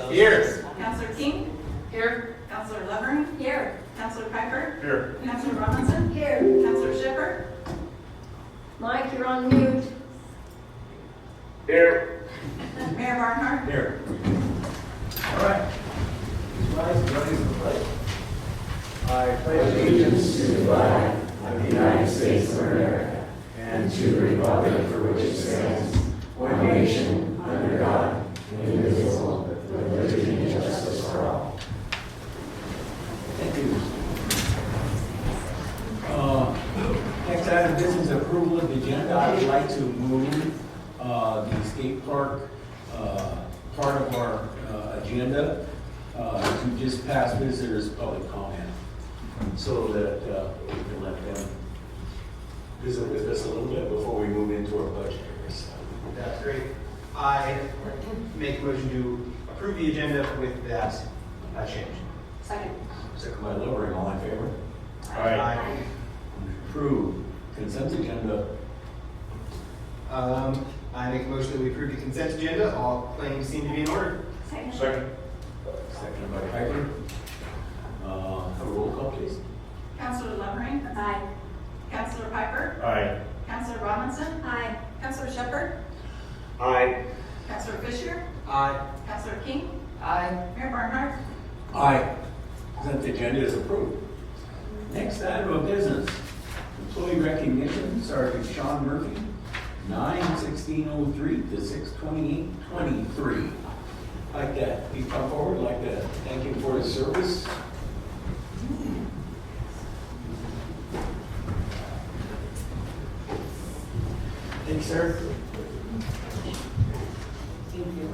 Here. Counselor King? Here. Counselor Levering? Here. Counselor Piper? Here. Counselor Robinson? Here. Counselor Shepherd? Mike, you're on mute. Here. Mayor Barnhart? Here. All right. Rise, ready for play. I pledge allegiance to the flag of the United States of America and to the republic for which it stands, one nation, under God, indivisible, with liberty and justice for all. Thank you. Next item of business, approval of the agenda. I would like to move the skate park part of our agenda to just pass visitors' public comment, so that we can let them visit with us a little bit before we move into our budget. That's great. I make a motion to approve the agenda with that change. Second. Second by Lowering, all in favor? Aye. Approve consent agenda. I make a motion that we approve the consent agenda. All claims seem to be in order. Second. Second. Second by Piper. Have a roll call, please. Counselor Levering? Aye. Counselor Piper? Aye. Counselor Robinson? Aye. Counselor Shepherd? Aye. Counselor Fisher? Aye. Counselor King? Aye. Mayor Barnhart? Aye. Consent agenda is approved. Next item of business, employee recognition, Sergeant Sean Murphy, 9/16/03 to 6/28/23. Like that, he come forward, like that. Thank him for his service. Thanks, sir. Thank you.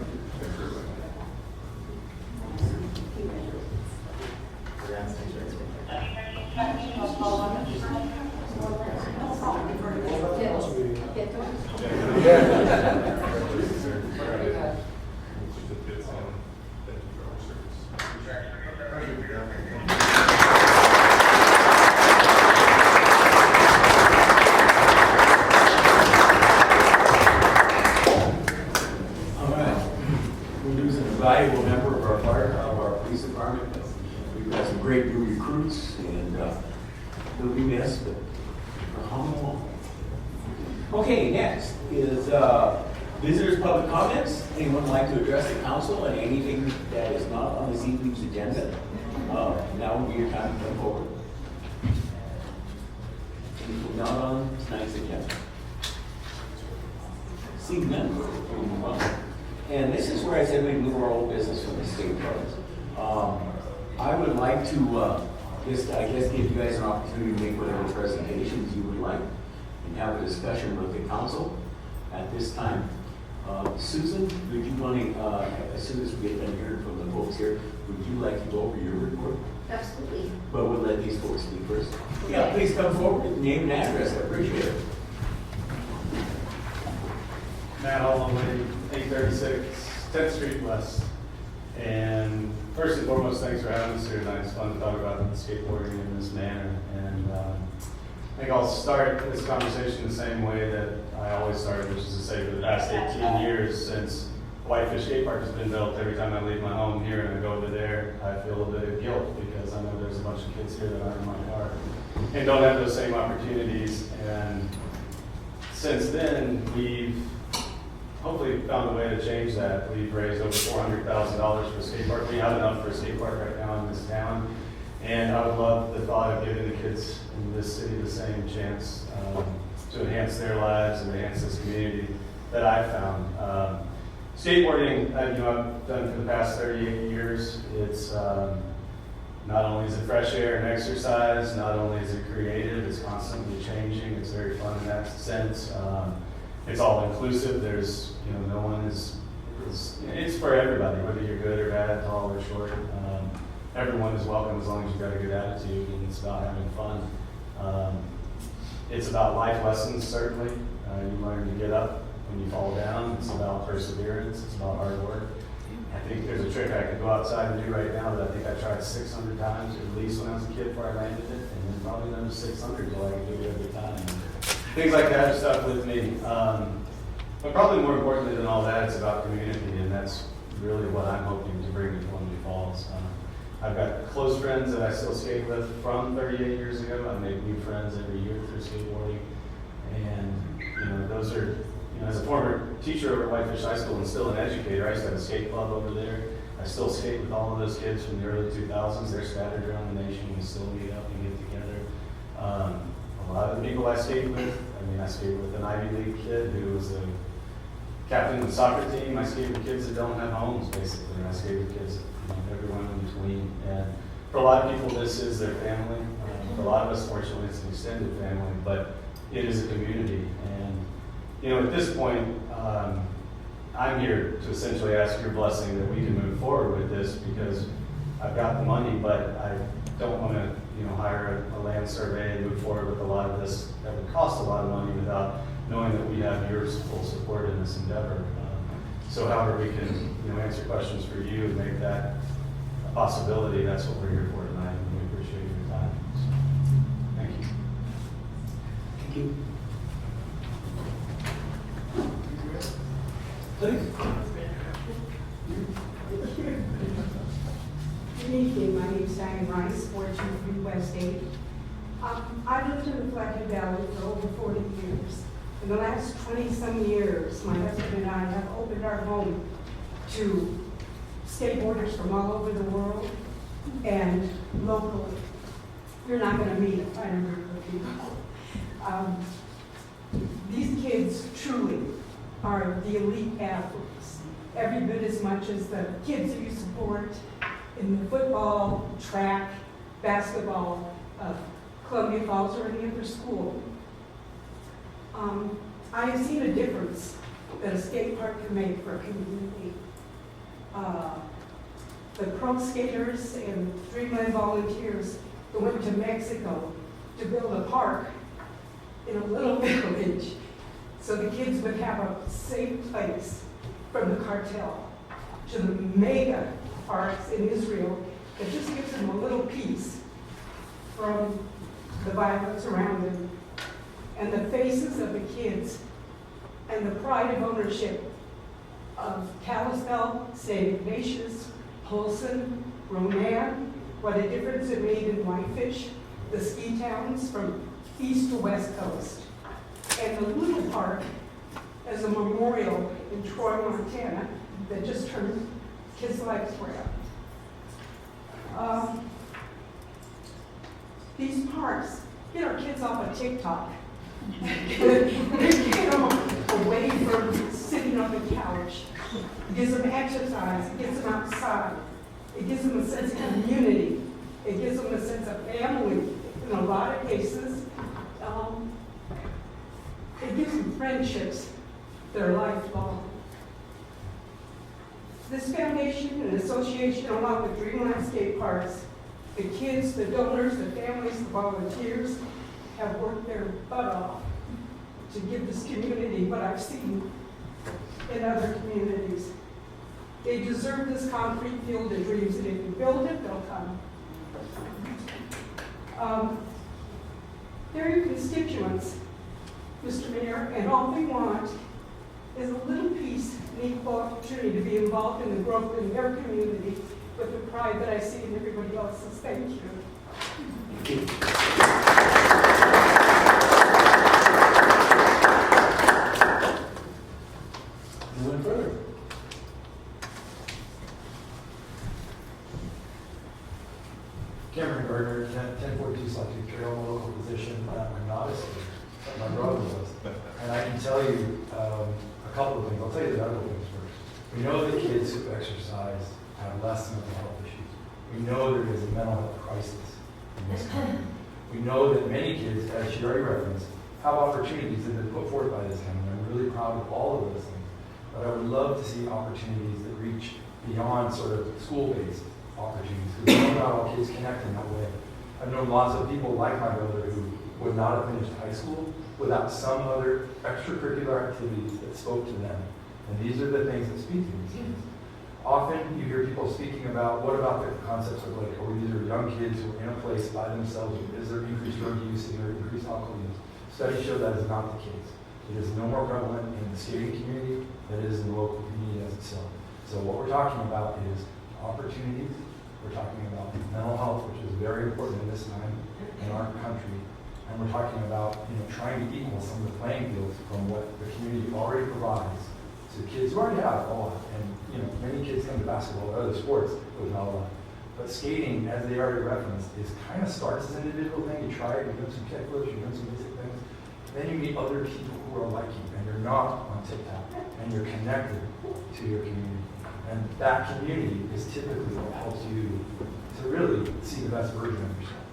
All right. We're losing a valuable member of our police department. We've got some great new recruits, and they'll be missed, but we're humming along. Okay, next is visitors' public comments. Anyone like to address the council on anything that is not on this evening's agenda? Now would be your time to come forward. Anything not on tonight's agenda? Seeing none, we'll move on. And this is where I said we move our old business from the state parks. I would like to just, I guess, give you guys an opportunity to make whatever presentations you would like and have a discussion with the council at this time. Susan, would you want to, as soon as we get done hearing from the folks here, would you like to go over your report? Absolutely. But we'll let these folks speak first. Yeah, please come forward with name and address. I appreciate it. Matt Holloway, 836 10th Street West. And first and foremost, thanks for having us here tonight. It's fun to talk about skateboarding in this manner. And I think I'll start this conversation the same way that I always start, which is to say for the past 18 years since Whitefish Skate Park has been built, every time I leave my home here and I go over there, I feel a bit of guilt because I know there's a bunch of kids here that aren't in my car and don't have those same opportunities. And since then, we've hopefully found a way to change that. We've raised over $400,000 for a skate park. We have enough for a skate park right now in this town. And I would love the thought of giving the kids in this city the same chance to enhance their lives and enhance this community that I've found. Skateboarding, I've done for the past 38 years. It's not only is it fresh air and exercise, not only is it creative, it's constantly changing. It's very fun in that sense. It's all inclusive. There's, no one is it's for everybody, whether you're good or bad, tall or short. Everyone is welcome as long as you've got a good attitude, and it's about having fun. It's about life lessons, certainly. You learn to get up when you fall down. It's about perseverance. It's about hard work. I think there's a trick I could go outside and do right now that I think I tried 600 times, at least when I was a kid before I landed it, and then probably another 600 till I could do it every time. Things like that have stuck with me. But probably more importantly than all that, it's about community, and that's really what I'm hoping to bring to Columbia Falls. I've got close friends that I still skate with from 38 years ago. I make new friends every year through skateboarding. And, those are, as a former teacher over at Whitefish High School and still an educator, I used to have a skate club over there. I still skate with all of those kids from the early 2000s. They're scattered around the nation. We still meet up and get together. A lot of the people I skate with, I skate with an Ivy League kid who was the captain of the soccer team. I skate with kids that don't have homes, basically. I skate with kids, everyone in between. And for a lot of people, this is their family. For a lot of us, fortunately, it's an extended family, but it is a community. And, at this point, I'm here to essentially ask your blessing that we can move forward with this because I've got the money, but I don't want to, hire a land survey and move forward with a lot of this that would cost a lot of money without knowing that we have your full support in this endeavor. So however we can, answer questions for you and make that a possibility, that's what we're here for tonight, and we appreciate your time. So, thank you. Thank you. Please. Good evening, my name is Diane Rice, 423 West 8. I've lived in the Flathead Valley for over 40 years. In the last 20-some years, my husband and I have opened our home to skateboarders from all over the world and locally. You're not going to meet a finer group of people. These kids truly are the elite athletes, every bit as much as the kids that you support in the football, track, basketball, Columbia Falls, or any other school. I have seen a difference that a skate park can make for a community. The pro skaters and Dreamland volunteers that went to Mexico to build a park in a little village so the kids would have a safe place from the cartel, to the mega parks in Israel that just gives them a little peace from the violence around them, and the faces of the kids and the pride of ownership of Kalispell, St. Ignatius, Polson, Ronan, what a difference it made in Whitefish, the ski towns from east to west coast. And the little park as a memorial in Troy, Montana, that just turned kids' lives around. These parks get our kids off of TikTok. They get them away from sitting on the couch. It gives them exercise. It gets them outside. It gives them a sense of community. It gives them a sense of family in a lot of cases. It gives them friendships that are lifelong. This foundation and association, along with Dreamland Skate Parks, the kids, the donors, the families, the volunteers, have worked their butt off to give this community what I've seen in other communities. They deserve this concrete field of dreams, and if you build it, they'll come. They're your constituents, Mr. Mayor, and all they want is a little piece and equal opportunity to be involved in the growth in their community with the pride that I see in everybody else's. Thank you. Thank you. Anyone further? Cameron Gardner, 1042 Sawtooth Trail, my local position. I'm not a skater, but my brother was. And I can tell you a couple of things. I'll tell you the medical things first. We know that kids who exercise have less mental health issues. We know there is a mental health crisis in this country. We know that many kids, as she already referenced, have opportunities that have been put forth by this county. I'm really proud of all of those things. But I would love to see opportunities that reach beyond sort of school-based opportunities. Because we know not all kids connect in that way. I've known lots of people like my brother who would not have finished high school without some other extracurricular activities that spoke to them. And these are the things that speak to these kids. Often you hear people speaking about, what about the concepts of like, or these are young kids who are in a place by themselves, is there increased drug use, is there increased alcohol use? Studies show that is not the case. It is no more prevalent in the skating community than it is in the local community as itself. So what we're talking about is opportunities. We're talking about mental health, which is very important in this time in our country. And we're talking about, trying to equal some of the playing fields from what the community already provides to kids who already have a lot. And, many kids come to basketball or other sports, but not a lot. But skating, as they already referenced, kind of starts as an individual thing. You try it, you're doing some kickflips, you're doing some basic things. Then you meet other people who are like you, and you're not on TikTok, and you're connected to your community. And that community is typically what helps you to really see the best version of yourself.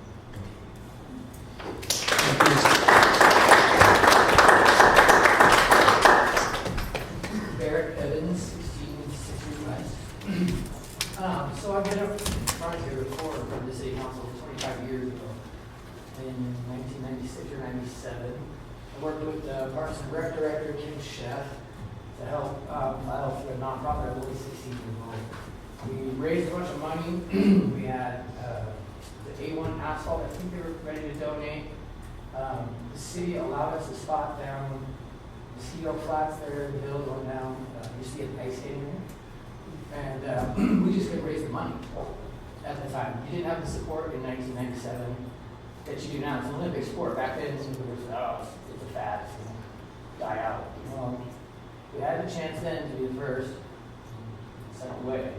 Barrett Evans, 1660 West. So I've been a project here before from the city council 25 years ago, in 1996 or 97. I worked with the Parks and Rec director, Kim Sheff, to help file for a nonprofit. I was 16 years old. We raised a bunch of money. We had the A1 asphalt. I think they were ready to donate. The city allowed us to spot down mosquito flats there in the hill going down. You see an ice skating there. And we just couldn't raise the money at the time. You didn't have the support in 1997 that you do now. It's an Olympic sport. Back then, it was, it's a fad. It's going to die out. We had the chance then to be the first, second way.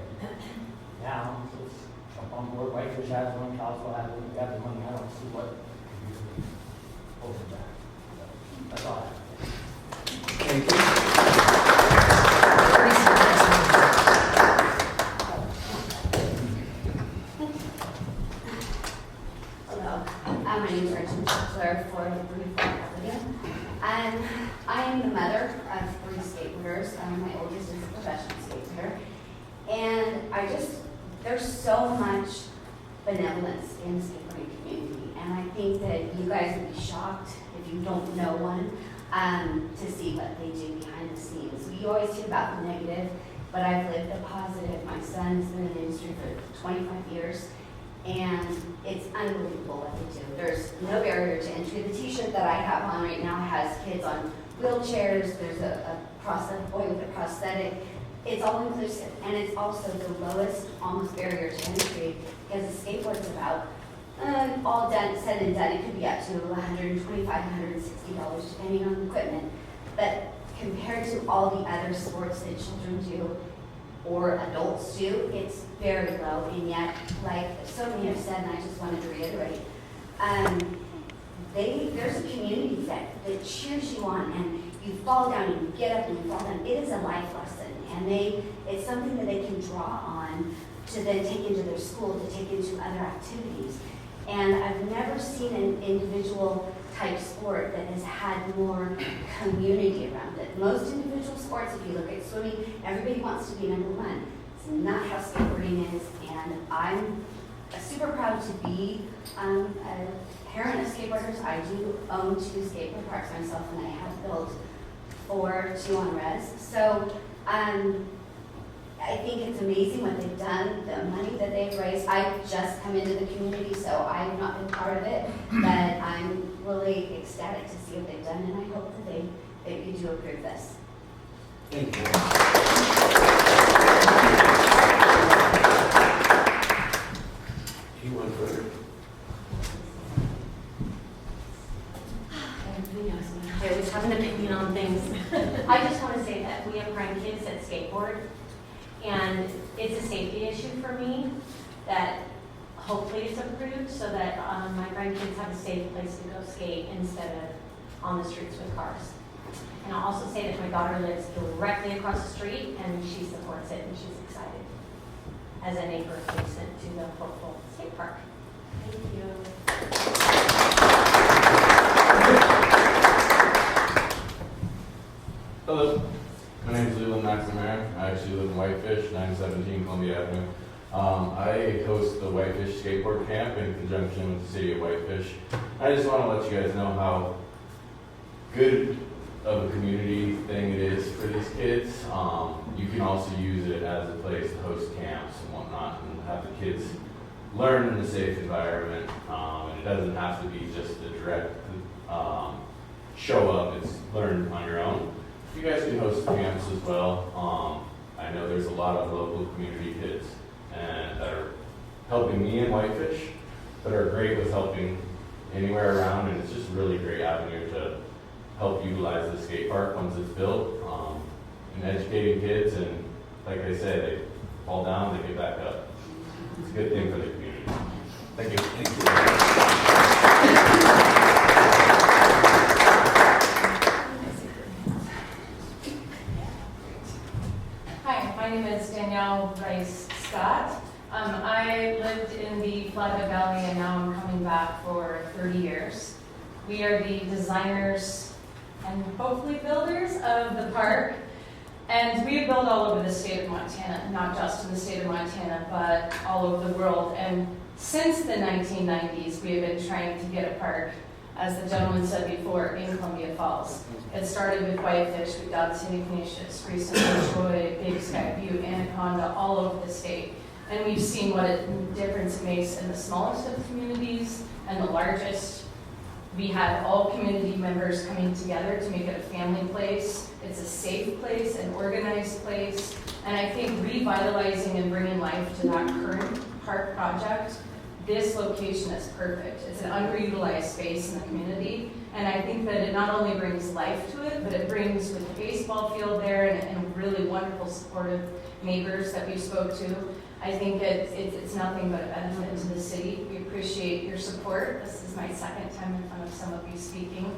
Now, let's jump on board. Whitefish has one, Collegeville has one. We got the money. I don't see what holds it back. That's all I have. Thank you. Hello, my name is Rachel Schuckler for the Blue Pavilion. I am the mother of 3 skateboarders. My oldest is a professional skateboarder. And there's so much benevolence in the skateboarding community. And I think that you guys would be shocked if you don't know one to see what they do behind the scenes. You always hear about the negative, but I've lived the positive. My son's been in the industry for 25 years. And it's unbelievable what they do. There's no barrier to entry. The t-shirt that I have on right now has kids on wheelchairs. There's a boy with a prosthetic. It's all inclusive. And it's also the lowest almost barrier to entry because the skateboard's about, all done, said and done, it could be up to $125, $160 depending on the equipment. But compared to all the other sports that children do, or adults do, it's very low, and yet, like so many have said, and I just wanted to reiterate, there's a community that cheers you on, and you fall down, and you get up, and you fall down. It is a life lesson, and it's something that they can draw on to then take into their school, to take into other activities. And I've never seen an individual type sport that has had more community around it. Most individual sports, if you look at swimming, everybody wants to be number one. It's not how skateboarding is, and I'm super proud to be a parent of skateboarders. I do own 2 skateboard parks myself, and I have built 2 on res. So I think it's amazing what they've done, the money that they've raised. I've just come into the community, so I've not been part of it, but I'm really ecstatic to see what they've done, and I hope that you do approve this. Thank you. Anyone further? I always have an opinion on things. I just want to say that we have grandkids that skateboard, and it's a safety issue for me that hopefully it's approved so that my grandkids have a safe place to go skate instead of on the streets with cars. And I'll also say that my daughter lives directly across the street, and she supports it, and she's excited as a neighbor adjacent to the Hopeful Skate Park. Thank you. Hello, my name is Leland McNamara. I actually live in Whitefish, 917 Columbia Avenue. I host the Whitefish Skateboard Camp in conjunction with the city of Whitefish. I just want to let you guys know how good of a community thing it is for these kids. You can also use it as a place to host camps and whatnot and have the kids learn in a safe environment. And it doesn't have to be just a direct show up, it's learn on your own. You guys can host camps as well. I I know there's a lot of local community kids and that are helping me in Whitefish, but are great with helping anywhere around, and it's just a really great avenue to help utilize the skate park once it's built, and educating kids, and like I said, they fall down, they get back up. It's a good thing for the community. Thank you. Thank you. Hi, my name is Danielle Rice Scott. I lived in the Flathead Valley and now I'm coming back for 30 years. We are the designers and hopefully builders of the park. And we have built all over the state of Montana, not just in the state of Montana, but all over the world. And since the 1990s, we have been trying to get a park, as the gentleman said before, in Columbia Falls. It started with Whitefish, we've done St. Ignatius, recently Troy, Big Sky Butte, Anaconda, all over the state. And we've seen what a difference it makes in the smallest of communities and the largest. We have all community members coming together to make it a family place. It's a safe place, an organized place. And I think revitalizing and bringing life to that current park project, this location is perfect. It's an underutilized space in the community. And I think that it not only brings life to it, but it brings with the baseball field there and really wonderful supportive neighbors that we spoke to. I think it's nothing but a benefit to the city. We appreciate your support. This is my second time in front of some of you speaking.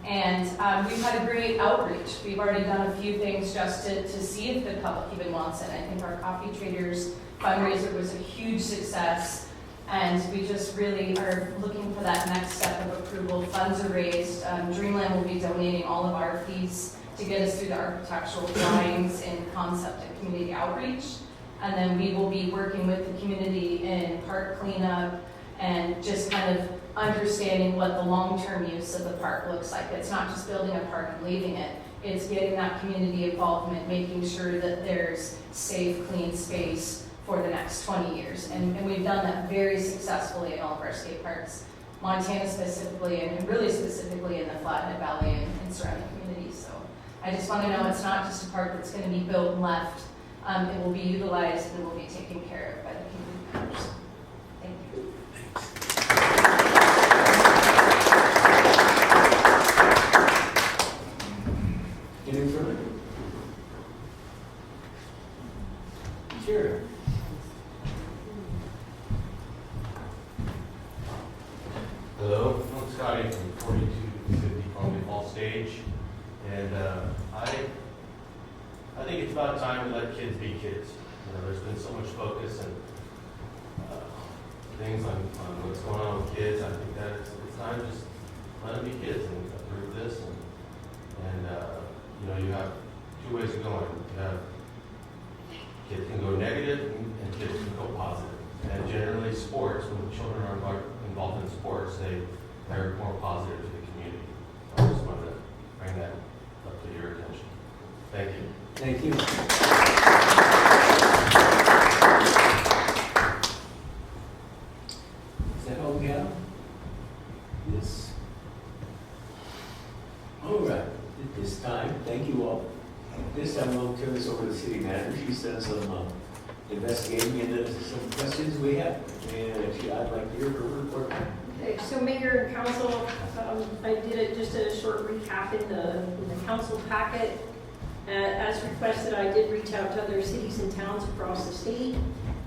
And we've had a great outreach. We've already done a few things just to see if the public even wants it. I think our Coffee Traders fundraiser was a huge success. And we just really are looking for that next step of approval. Funds are raised. Dreamland will be donating all of our fees to get us through the architectural drawings and concept and community outreach. And then we will be working with the community in park cleanup and just kind of understanding what the long-term use of the park looks like. It's not just building a park and leaving it. It's getting that community involvement, making sure that there's safe, clean space for the next 20 years. And we've done that very successfully in all of our skate parks, Montana specifically, and really specifically in the Flathead Valley and surrounding communities. So I just want to know it's not just a park that's going to be built and left. It will be utilized and it will be taken care of by the community members. Thank you. Any further? Sure. Hello, I'm Scotty from 4250 Columbia Falls Stage, and I think it's about time to let kids be kids. You know, there's been so much focus and things on what's going on with kids. I think that it's time to just let them be kids and approve this. And you know, you have two ways of going. You have kids can go negative and kids can go positive. And generally, sports, when children are involved in sports, they're more positive to the community. So I just wanted to bring that up to your attention. Thank you. Thank you. Is that all we have? Yes. All right. At this time, thank you all. At this time, we'll turn this over to the city manager. She's done some investigating into some questions we have. And I'd like to hear her report. Okay, so Mayor and Council, I did just a short recap in the council packet. As requested, I did reach out to other cities and towns across the state,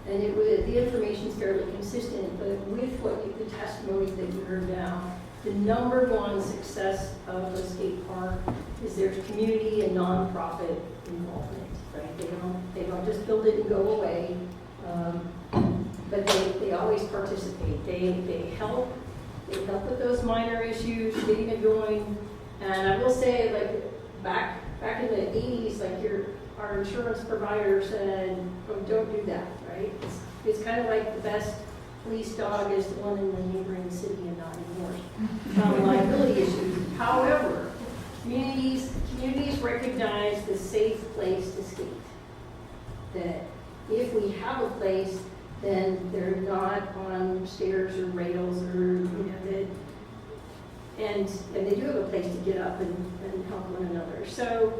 and the information is fairly consistent, but with the testimony that you heard now, the number one success of a skate park is there's community and nonprofit involvement, right? They don't just build it and go away, but they always participate. They help with those minor issues, getting it going, and I will say, like, back in the 80s, like our insurance provider said, oh, don't do that, right? It's kind of like the best police dog is the one in the neighboring city and not yours. Liability issues. However, communities recognize the safe place to skate. That if we have a place, then they're not on stairs or rails or and they do have a place to get up and help one another. So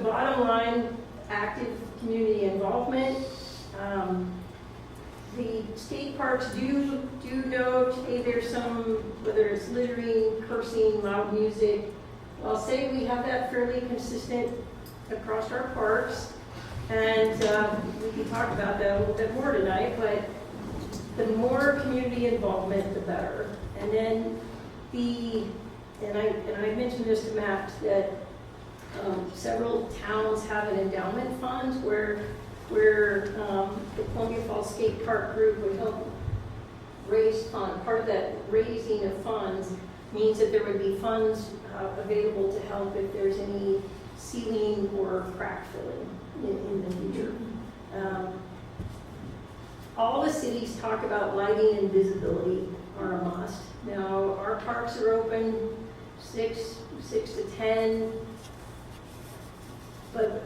bottom line, active community involvement. The skate parks do note, hey, there's some, whether it's littering, cursing, loud music. I'll say we have that fairly consistent across our parks. And we can talk about that a little bit more tonight, but the more community involvement, the better. And then and I mentioned this to Matt, that several towns have an endowment fund where the Columbia Falls Skate Park Group would help raise funds. Part of that raising of funds means that there would be funds available to help if there's any ceiling or crack filling in the future. All the cities talk about lighting and visibility are a must. Now, our parks are open 6 to 10, but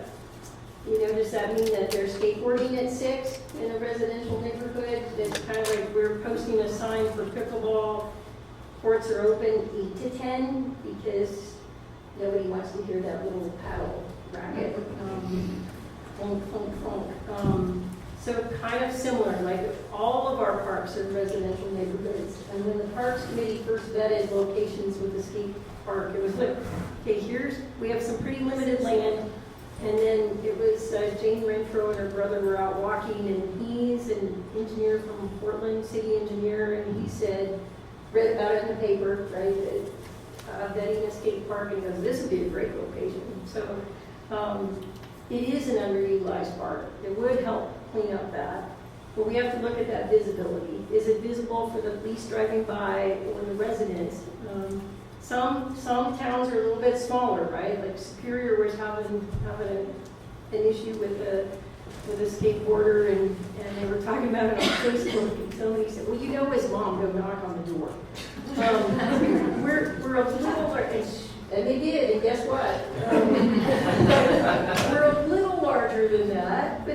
does that mean that they're skateboarding at 6 in a residential neighborhood? That's kind of like we're posting a sign for pickleball. Courts are open 8 to 10 because nobody wants to hear that little paddle racket. Funk, funk, funk. So kind of similar, like all of our parks are residential neighborhoods. And when the Parks Committee first vetted locations with the skate park, it was like, okay, we have some pretty limited land. And then it was Jane Renfro and her brother were out walking, and he's an engineer from Portland, city engineer, and he said, read about it in the paper, right, vetting a skate park, and he goes, this would be a great location. So it is an underutilized park. It would help clean up that. But we have to look at that visibility. Is it visible for the police driving by or the residents? Some towns are a little bit smaller, right? Like Superior was having an issue with a skateboarder, and they were talking about it on Facebook, and somebody said, well, his mom, go knock on the door. We're a little, and they did, and guess what? We're a little larger than that,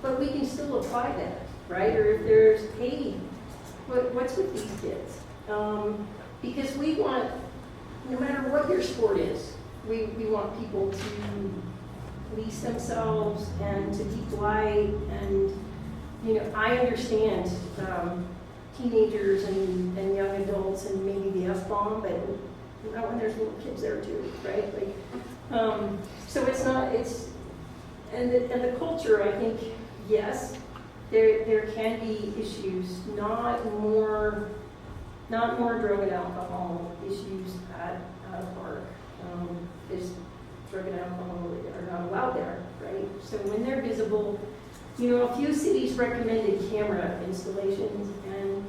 but we can still apply that, right? Or if there's, hey, what's with these kids? Because we want, no matter what your sport is, we want people to police themselves and to be polite. And, I understand teenagers and young adults and maybe the F-bomb, but not when there's little kids there too, right? So and the culture, I think, yes, there can be issues, not more drug and alcohol issues at a park. Because drug and alcohol are not allowed there, right? So when they're visible, a few cities recommended camera installations, and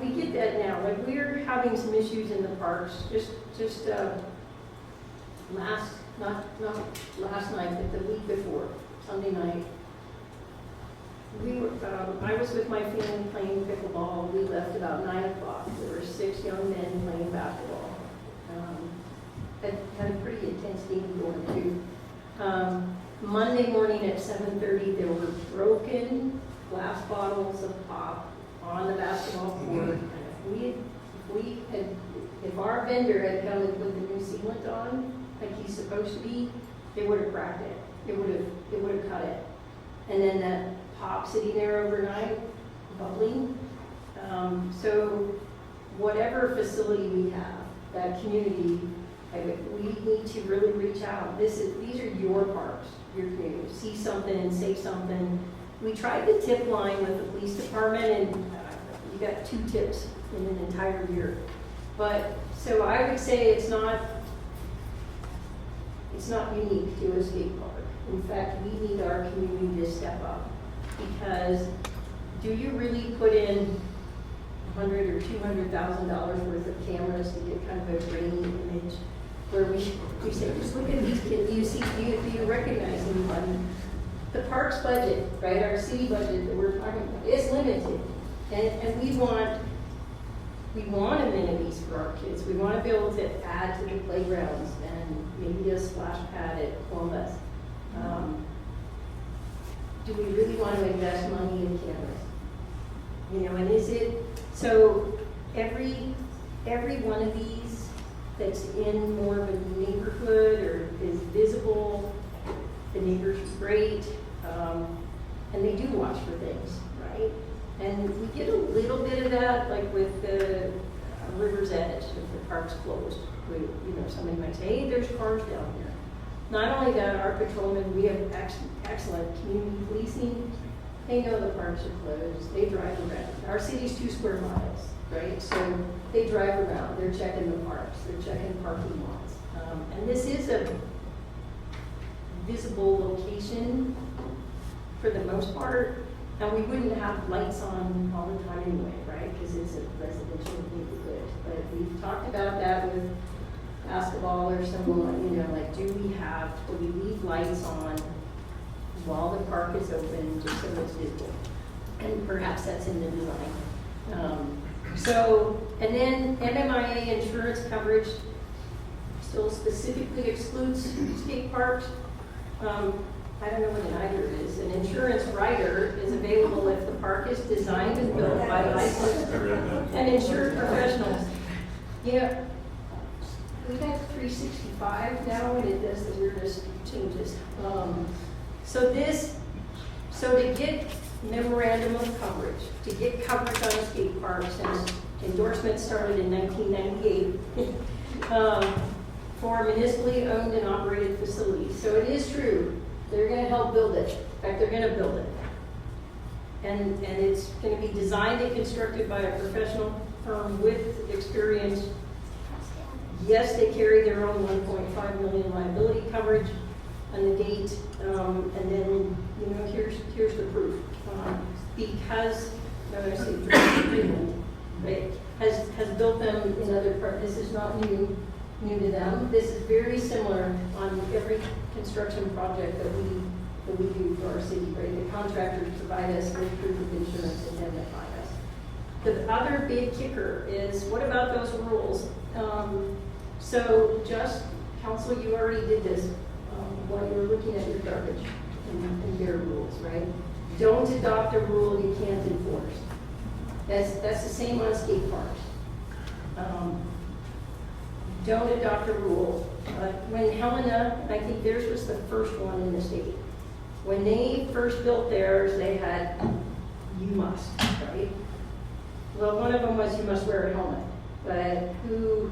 we get that now. Like we're having some issues in the parks. Just not last night, but the week before, Sunday night. I was with my family playing pickleball. We left about 9 o'clock. There were 6 young men playing basketball. Had a pretty intense game going too. Monday morning at 7:30, there were broken glass bottles of pop on the basketball court. And if our vendor had come and put the new sealant on, like he's supposed to be, they would have cracked it. It would have cut it. And then that pop sitting there overnight, bubbling. So whatever facility we have, that community, we need to really reach out. These are your parks, your community. See something and say something. We tried the tip line with the police department, and you got 2 tips in an entire year. But so I would say it's not unique to a skate park. In fact, we need our community to step up, because do you really put in $100,000 or $200,000 worth of cameras to get kind of a grainy image where we say, just look at these kids, do you recognize anybody? The parks budget, right, our city budget that we're talking about, is limited. And we want amenities for our kids. We want to be able to add to the playgrounds and maybe a splash pad at Columbus. Do we really want to invest money in cameras? And is it, so every one of these that's in more of a neighborhood or is visible, the neighbors are great, and they do watch for things, right? And we get a little bit of that, like with the River's Edge, if the park's closed. Somebody might say, hey, there's cars down here. Not only that, our patrolmen, we have excellent community policing. They know the parks are closed. They drive around. Our city's 2 square miles, right? So they drive around. They're checking the parks. They're checking parking lots. And this is a visible location for the most part. And we wouldn't have lights on all the time anyway, right? Because it's a residential neighborhood. But we've talked about that with basketball or someone, like, do we leave lights on while the park is open just so it's visible? And perhaps that's in the design. And then MMIA insurance coverage still specifically excludes skate parks. I don't know what an either is. An insurance rider is available if the park is designed and built by licensed and insured professionals. Yeah, we got 365 now, and it does the weirdest changes. So to get memorandum of coverage, to get coverage on skate parks, and endorsement started in 1998 for municipally owned and operated facilities. So it is true. They're going to help build it. In fact, they're going to build it. And it's going to be designed and constructed by a professional firm with experience. Yes, they carry their own $1.5 million liability coverage on the date. And then, here's the proof. Because, right, has built them in other parts. This is not new to them. This is very similar on every construction project that we do for our city, right? The contractors provide us with proof of insurance and indemnify us. The other big kicker is, what about those rules? So just, council, you already did this while you were looking at your garbage and their rules, right? Don't adopt a rule you can't enforce. That's the same on skate parks. Don't adopt a rule. When Helena, I think theirs was the first one in the state. When they first built theirs, they had, you must, right? Well, one of them was you must wear a helmet. But who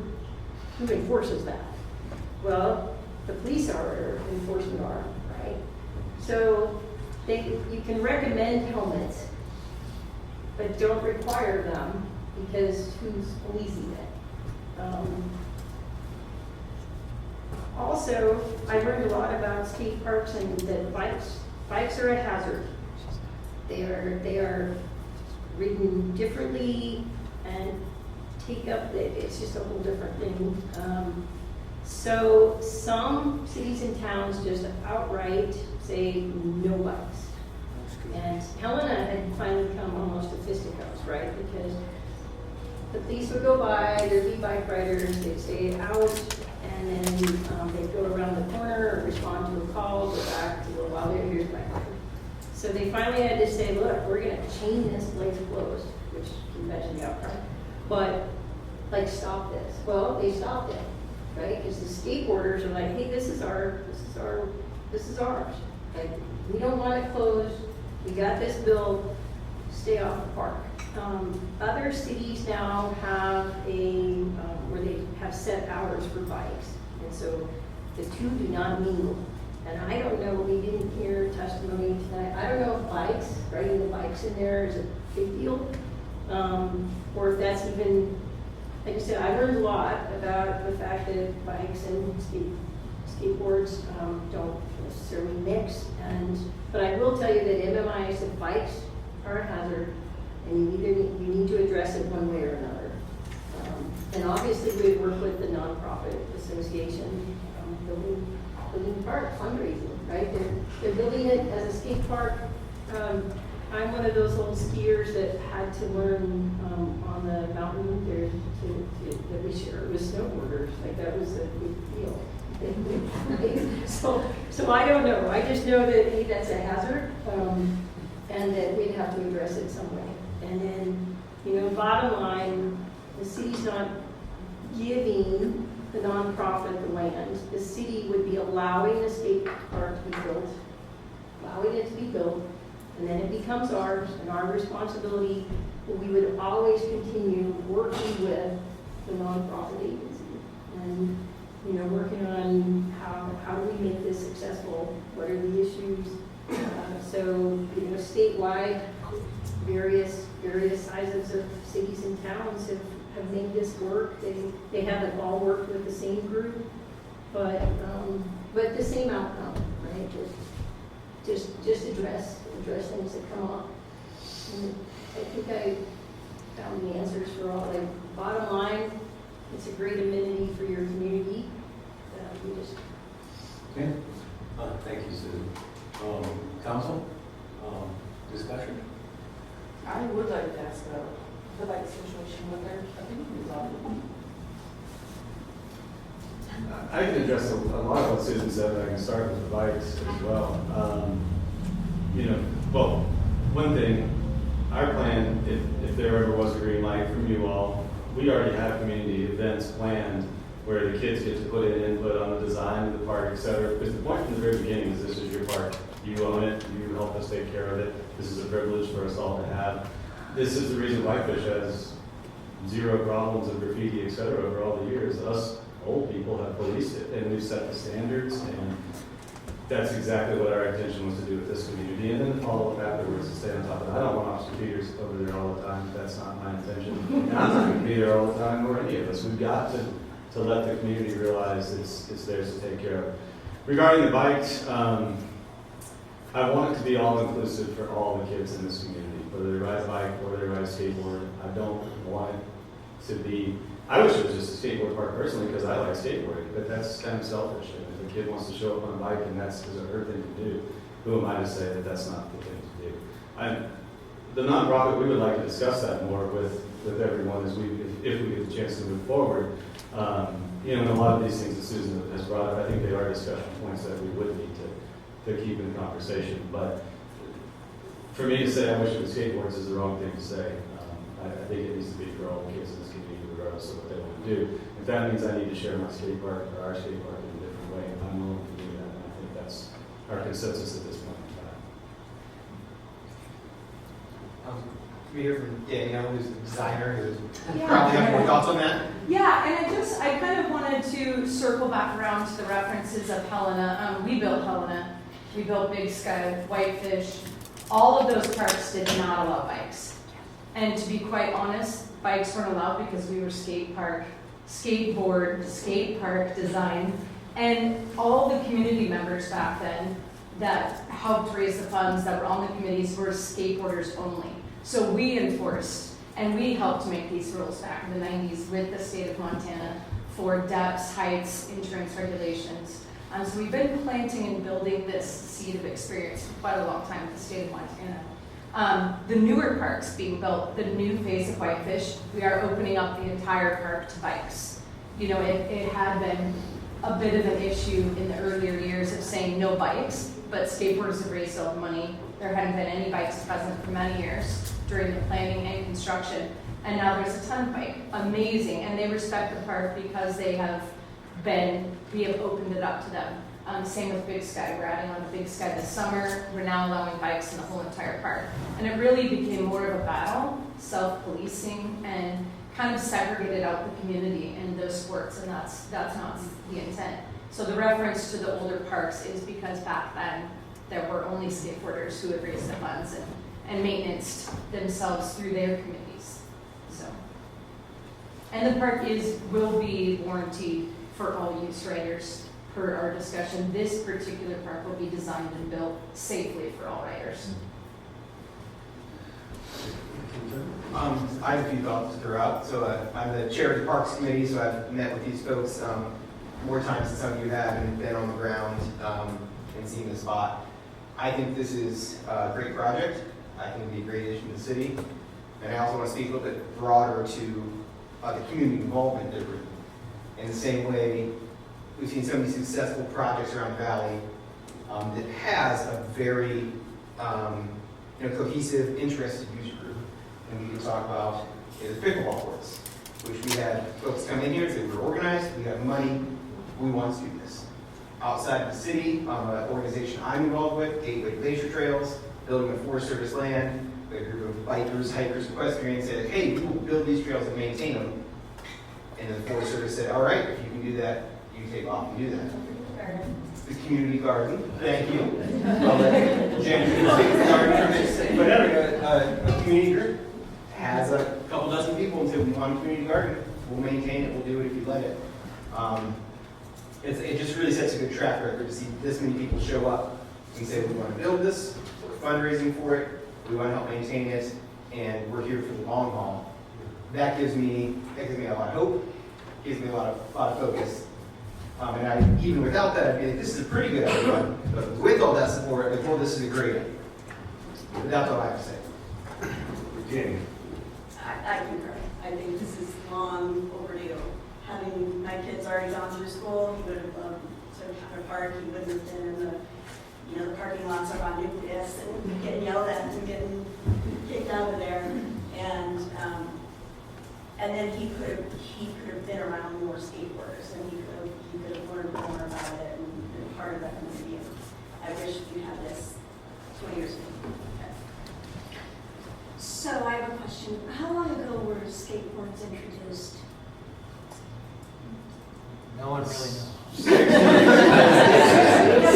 enforces that? Well, the police are enforcement arm, right? So you can recommend helmets, but don't require them, because who's policing it? Also, I learned a lot about skate parks and that bikes are a hazard. They are ridden differently and take up it's just a whole different thing. So some cities and towns just outright say no bikes. And Helena had finally come almost to fisticuffs, right? Because the police would go by, there'd be bike riders, they'd say out, and then they'd go around the corner, respond to a call, go back to a while they're here's bike rider. So they finally had to say, look, we're going to chain this place closed, which you can imagine the outcry. But, like, stop this. Well, they stopped it, right? Because the skateboarders are like, hey, this is ours. Like, we don't want it closed. We got this built. Stay off the park. Other cities now have where they have set hours for bikes. And so the two do not mingle. And I don't know, we didn't hear testimony tonight. I don't know if bikes, riding the bikes in there is a big deal. Or if that's even, like I said, I learned a lot about the fact that bikes and skateboards don't necessarily mix. But I will tell you that MMI said bikes are a hazard, and you need to address it one way or another. And obviously we work with the nonprofit association, building park fundraising, right? They're building it as a skate park. I'm one of those old skiers that had to learn on the mountain there that we share with snowboarders. Like, that was a big deal. Right? So I don't know. I just know that hey, that's a hazard, and that we'd have to address it some way. And then, bottom line, the city's not giving the nonprofit the land. The city would be allowing the skate park to be built, allowing it to be built, and then it becomes ours and our responsibility. But we would always continue working with the nonprofit agency and, you know, working on how do we make this successful? What are the issues? So, you know, statewide, various sizes of cities and towns have made this work. They haven't all worked with the same group, but the same outcome, right? Just address things that come up. And I think I found the answers for all. Like, bottom line, it's a great amenity for your community. Okay. Thank you, Sue. Council, discussion? I would like to ask about the bike situation with their opinions on it. I can address a lot of what Susan said, but I can start with the bikes as well. Well, one thing, our plan, if there ever was a green light from you all, we already have community events planned where the kids get to put in input on the design of the park, et cetera. Because the point from the very beginning is this is your park. You own it, you help us take care of it. This is a privilege for us all to have. This is the reason Whitefish has zero problems of graffiti, et cetera, over all the years. Us old people have policed it, and we've set the standards, and that's exactly what our intention was to do with this community. And then follow up afterwards and stay on top of it. I don't want Officer Peters over there all the time. That's not my intention. And I'm not going to be there all the time, or any of us. We've got to let the community realize it's theirs to take care of. Regarding the bikes, I want it to be all-inclusive for all the kids in this community, whether they ride a bike or they ride a skateboard. I don't want it to be, I wish it was just a skateboard park personally because I like skateboarding, but that's kind of selfish. And if a kid wants to show up on a bike and that's her thing to do, who am I to say that that's not the thing to do? The nonprofit, we would like to discuss that more with everyone if we get the chance to move forward. And a lot of these things that Susan has brought up, I think they are discussion points that we would need to keep in conversation. But for me to say I wish it was skateboards is the wrong thing to say. I think it needs to be for all the kids in this community, regardless of what they want to do. If that means I need to share my skate park or our skate park in a different way, I'm willing to do that. And I think that's our consensus at this point in time. We hear from Danielle, who's the designer, who's probably have more thoughts on that. Yeah, and I kind of wanted to circle back around to the references of Helena. We built Helena, we built Big Sky, Whitefish. All of those parks did not allow bikes. And to be quite honest, bikes weren't allowed because we were skate park design. And all the community members back then that helped raise the funds that were on the committees were skateboarders only. So we enforced and we helped make these rules back in the 90s with the state of Montana for depths, heights, entrance regulations. So we've been planting and building this seed of experience for quite a long time with the state of Montana. The newer parks being built, the new phase of Whitefish, we are opening up the entire park to bikes. You know, it had been a bit of an issue in the earlier years of saying no bikes, but skateboarders have raised all the money. There hadn't been any bikes present for many years during the planning and construction, and now there's a ton of bike. Amazing, and they respect the park because we have opened it up to them. Same with Big Sky. We're adding on to Big Sky this summer. We're now allowing bikes in the whole entire park. And it really became more of a battle, self-policing, and kind of segregated out the community in those sports, and that's not the intent. So the reference to the older parks is because back then there were only skateboarders who had raised the funds and maintenanced themselves through their committees. So, and the park will be warranted for all use riders. Per our discussion, this particular park will be designed and built safely for all riders. I have a few thoughts to throw out. So I'm the chair of the Parks Committee, so I've met with these folks more times than some of you have and been on the ground and seen the spot. I think this is a great project. I think it would be a great addition to the city. And I also want to speak a little bit broader to the community involvement that we're in the same way we've seen so many successful projects around the valley that has a very cohesive, interested user group. And we can talk about the pickleball courts, which we had folks come in here and say, we're organized, we have money, we want to do this. outside of the city, an organization I'm involved with, Gateway Glacier Trails, building a Forest Service land. A group of bikers, hikers, equestrians said, hey, we will build these trails and maintain them. And the Forest Service said, all right, if you can do that, you take off and do that. The community garden, thank you. Well, Jen, whatever, a community group has a couple dozen people and say, we want a community garden. We'll maintain it, we'll do it if you let it. It just really sets a good track record to see this many people show up and say, we want to build this, we're fundraising for it, we want to help maintain it, and we're here for the long haul. That gives me a lot of hope, gives me a lot of focus. And even without that, I'd be like, this is a pretty good idea, but with all that support, I think this is a great idea. That's all I have to say. Jamie. I concur. I think this is long overdue. Having my kids already gone through school, he would have loved to have a park. He wouldn't have been in the parking lots around Nucleus and getting yelled at and getting kicked out of there. And then he could have been around more skateboarders, and he could have learned more about it and been part of that community. I wish we had this 20 years ago. So I have a question. How long ago were skateboards introduced? No one really knows. Because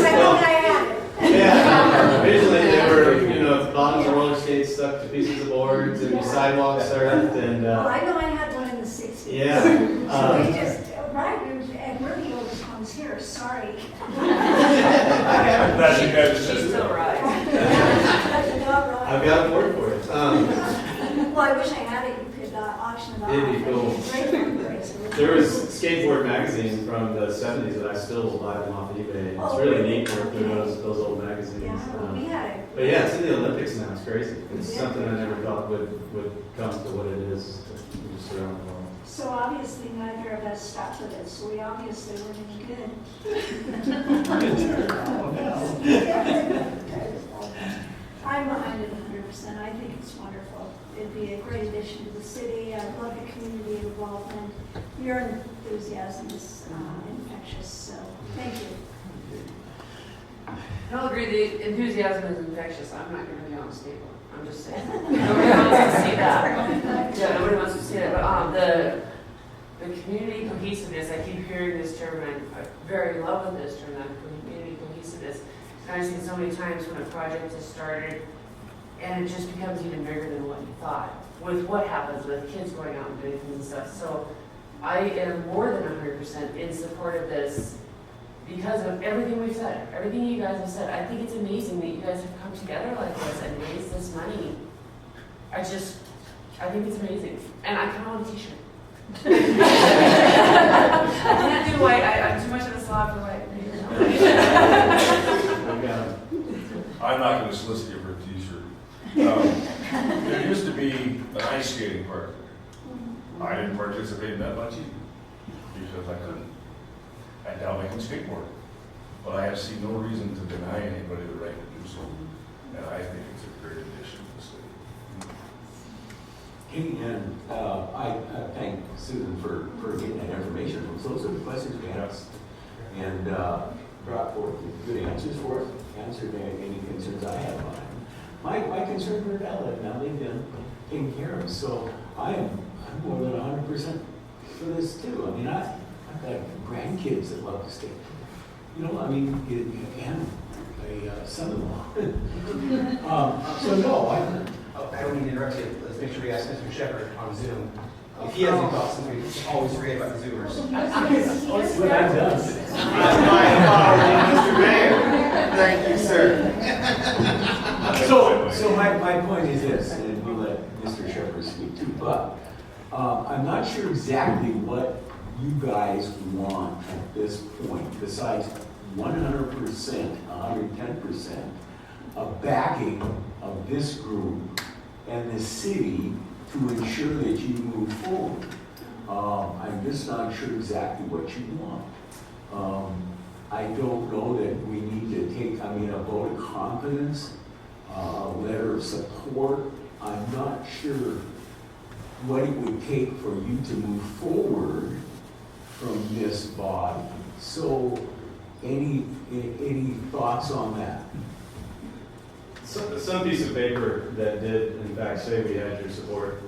I know that I had it. Yeah, originally they were, bottoms of roller skates stuck to pieces of boards and sidewalks surfed and, Well, I know I had one in the 60s. yeah. So they just, right, and we're the oldest ones here, sorry. Glad you guys She's still right. I've got a board for it. Well, I wish I had it, you could auction it off. It'd be cool. Great fundraiser. There was Skateboard magazine from the 70s that I still buy them off eBay. It's really neat to work through those old magazines. Yeah, we had it. But yeah, it's in the Olympics now. It's crazy. It's something I never thought would come to what it is just around the world. So obviously neither of us stopped with it, so we obviously weren't any good. I'm behind it 100%. I think it's wonderful. It'd be a great addition to the city. I love the community involvement. Your enthusiasm is infectious, so thank you. I'll agree, the enthusiasm is infectious. I'm not going to be on a skateboard. I'm just saying. Nobody wants to see that. Yeah, nobody wants to see that. But the community cohesiveness, I keep hearing this term, and I'm very in love with this term, that community cohesiveness. And I've seen so many times when a project is started, and it just becomes even bigger than what you thought, with what happens with kids going out and doing things and stuff. So I am more than 100% in support of this because of everything we've said, everything you guys have said. I think it's amazing that you guys have come together like this and raised this money. I think it's amazing. And I kind of want a t-shirt. I can't do white. I'm too much of a slob for white. I'm not going to solicit you for a t-shirt. There used to be an ice skating park there. I didn't participate in that much either because I couldn't. I now I can skateboard, but I have seen no reason to deny anybody the right to do so, and I think it's a great addition to the city. Hey, and I thank Susan for getting that information. Those are the questions we asked, and brought forth good answers for us, answered any concerns I have on it. My concerns were valid, and now they've been taken care of. So I'm more than 100% for this too. I mean, I've got grandkids that love to skate. And a son-in-law. So no, I don't mean to interrupt you. Let's make sure we ask Mr. Shepherd on Zoom. If he has any thoughts, we always forget about the Zoomers. That's what I've done. My apologies, Mr. Mayor. Thank you, sir. So my point is this, and we'll let Mr. Shepherd speak too, but I'm not sure exactly what you guys want at this point, besides 100%, 110% of backing of this group and the city to ensure that you move forward. I'm just not sure exactly what you want. I don't know that we need to take, a vote of confidence, a letter of support. I'm not sure what it would take for you to move forward from this body. So Any thoughts on that? Some piece of paper that did in fact say we had your support,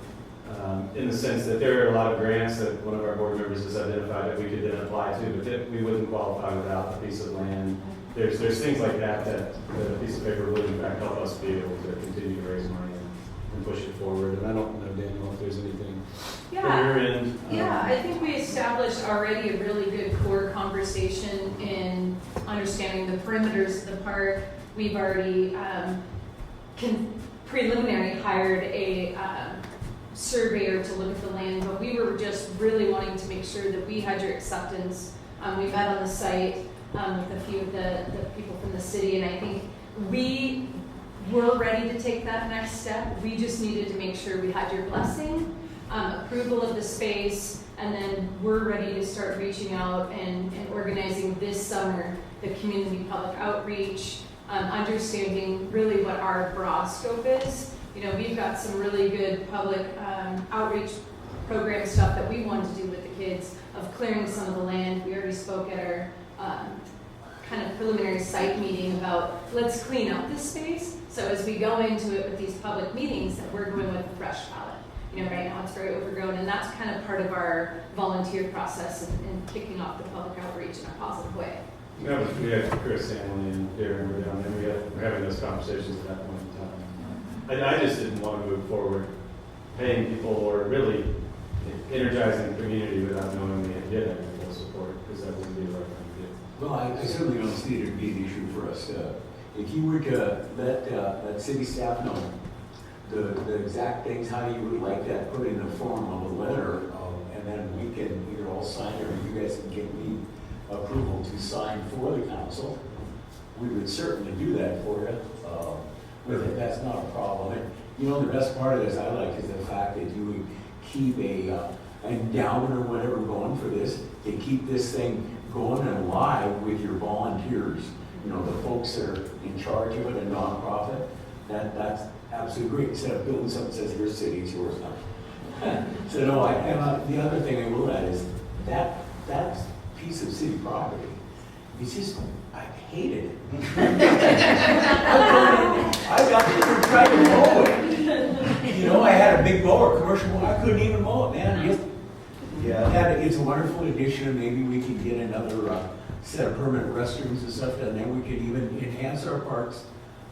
in the sense that there are a lot of grants that one of our board members has identified that we could then apply to, but that we wouldn't qualify without a piece of land. There's things like that that a piece of paper would in fact help us be able to continue to raise money and push it forward. And I don't know, Daniel, if there's anything from your end. Yeah, I think we established already a really good core conversation in understanding the perimeters of the park. We've already preliminary hired a surveyor to look at the land, but we were just really wanting to make sure that we had your acceptance. We met on the site with a few of the people from the city, and I think we were ready to take that next step. We just needed to make sure we had your blessing, approval of the space, and then we're ready to start reaching out and organizing this summer the community public outreach, understanding really what our broad scope is. You know, we've got some really good public outreach program stuff that we wanted to do with the kids of clearing some of the land. We already spoke at our kind of preliminary site meeting about let's clean up this space. So as we go into it with these public meetings, that we're going with a fresh palette. You know, right now it's very overgrown, and that's kind of part of our volunteer process and kicking off the public outreach in a positive way. Yeah, we had Chris Stanley and Darren were down there. We're having those conversations at that point in time. I just didn't want to move forward paying people or really energizing the community without knowing we had get any full support, because that wouldn't be the right thing to do. Well, I certainly don't see it as being an issue for us. If you were to let city staff know the exact things, how you would like that put in the form of a letter, and then we can either all sign it or you guys can give me approval to sign for the council, we would certainly do that for you. That's not a problem. And, you know, the best part of this I like is the fact that you would keep an endowment or whatever going for this, to keep this thing going and alive with your volunteers. You know, the folks that are in charge of it, a nonprofit, that's absolutely great. Instead of building something that says your city, it's yours now. So no, the other thing I will add is that piece of city property, it's just, I hate it. I got to try to mow it. You know, I had a big mower, commercial mower, I couldn't even mow it, man. It's a wonderful addition, and maybe we could get another set of permanent restrooms and stuff, and then we could even enhance our parks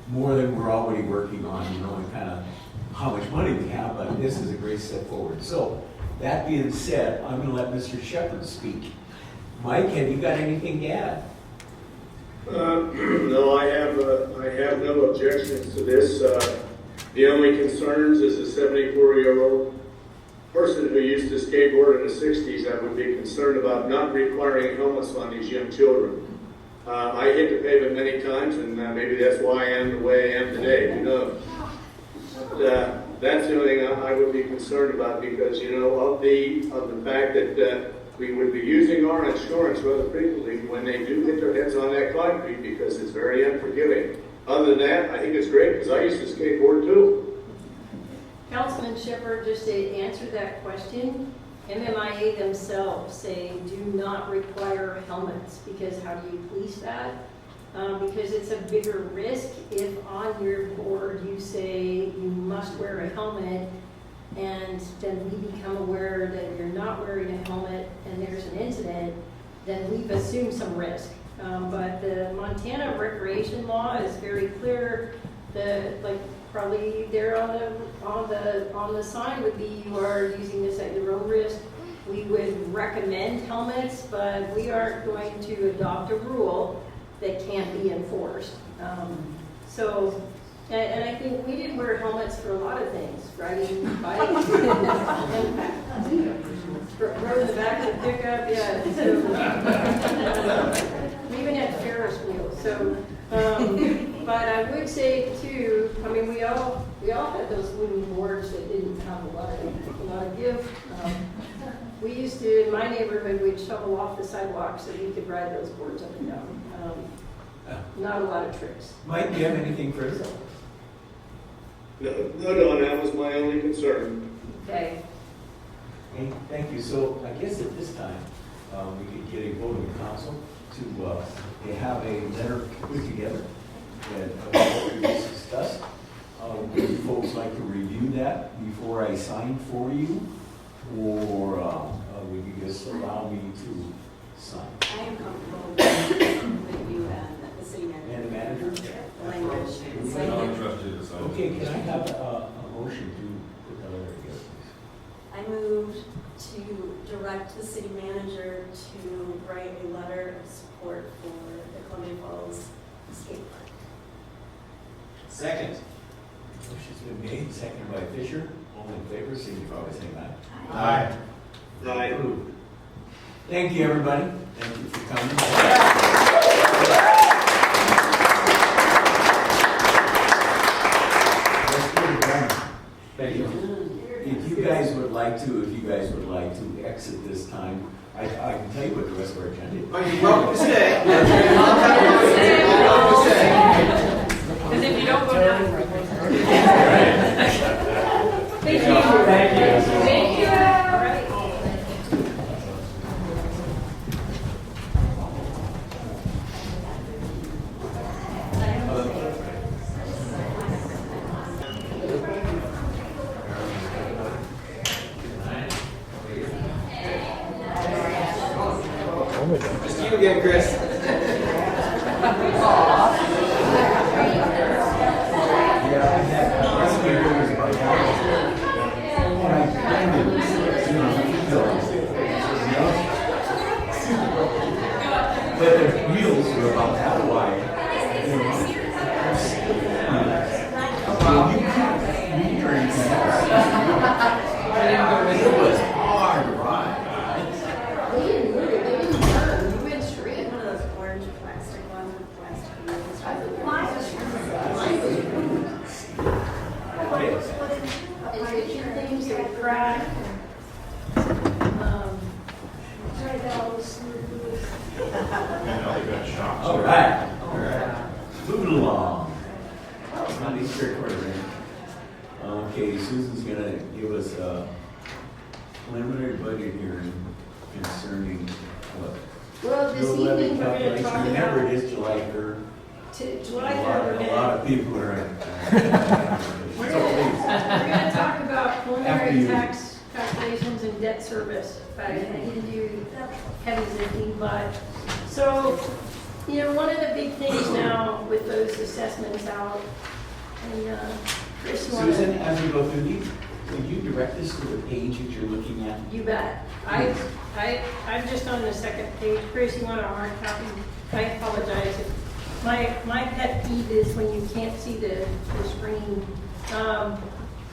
more than we're already working on, you know, and kind of how much money we have, but this is a great step forward. So, that being said, I'm gonna let Mr. Shepherd speak. Mike, have you got anything to add? No, I have no objections to this. The only concerns is a 74-year-old person who used to skateboard in the 60s. I would be concerned about not requiring helmets on these young children. I hit the pavement many times, and maybe that's why I am the way I am today. Who knows? But that's the only thing I would be concerned about, because you know of the fact that we would be using our insurance rather frequently when they do hit their heads on that concrete, because it's very unforgiving. Other than that, I think it's great, because I used to skateboard too. Councilman Shepherd, just to answer that question, MMIA themselves say do not require helmets, because how do you police that? Because it's a bigger risk if on your board you say you must wear a helmet, and then we become aware that you're not wearing a helmet and there's an incident, then we've assumed some risk. But the Montana recreation law is very clear. Probably there on the sign would be you are using this at your own risk. We would recommend helmets, but we aren't going to adopt a rule that can't be enforced. And I think we did wear helmets for a lot of things, riding bikes, rode in the back of the pickup, yeah. We even had Ferris wheels. So, but I would say too, I mean, we all had those wooden boards that didn't have a lot of give. We used to, in my neighborhood, we'd shovel off the sidewalk so we could ride those boards up and down. Not a lot of tricks. Mike, do you have anything further? No, Don, that was my only concern. Okay. Thank you. So I guess at this time, we could get a vote of the council to have a letter put together that we discussed. Would you folks like to review that before I sign for you? Or would you just allow me to sign? I am comfortable with you and the city manager. And the manager? The language. I don't trust you to sign. Okay, can I have a motion to put the letter together, please? I moved to direct the city manager to write a letter of support for the Columbia Falls skate park. Second. Motion's been made, seconded by Fisher. All in favor, signify by saying aye. Aye. Aye. Approved. Thank you, everybody. Thank you for coming. Let's get it done. Thank you. If you guys would like to exit this time, I can tell you what the rest of our agenda is. Oh, you're welcome to stay. You're welcome to stay. Because if you don't go down. Thank you. Thank you. Thank you. All right. Just you again, Chris. But the wheels were about that wide. It was hard to ride. They didn't move it. They didn't turn. You went straight. One of those orange plastic ones with plastic wheels. Addiction things that crack. Right now, All right. Moving along. Not these straightforward, right? Okay, Susan's gonna give us a preliminary budget hearing concerning what? well, this Your levy evening, we're going to calculation. talk Remember, about it is July 3rd. July A 3rd. lot of people are. We're going to talk about After preliminary you. tax calculations and debt service. But I didn't do heavy lifting, but, so, one of the big things now with those assessments out, and Chris, you want Susan, to? as we go through these, would you direct us to the page that you're looking at? You bet. I'm just on the second page. Chris, you want a hard copy? I apologize. My pet peeve is when you can't see the screen.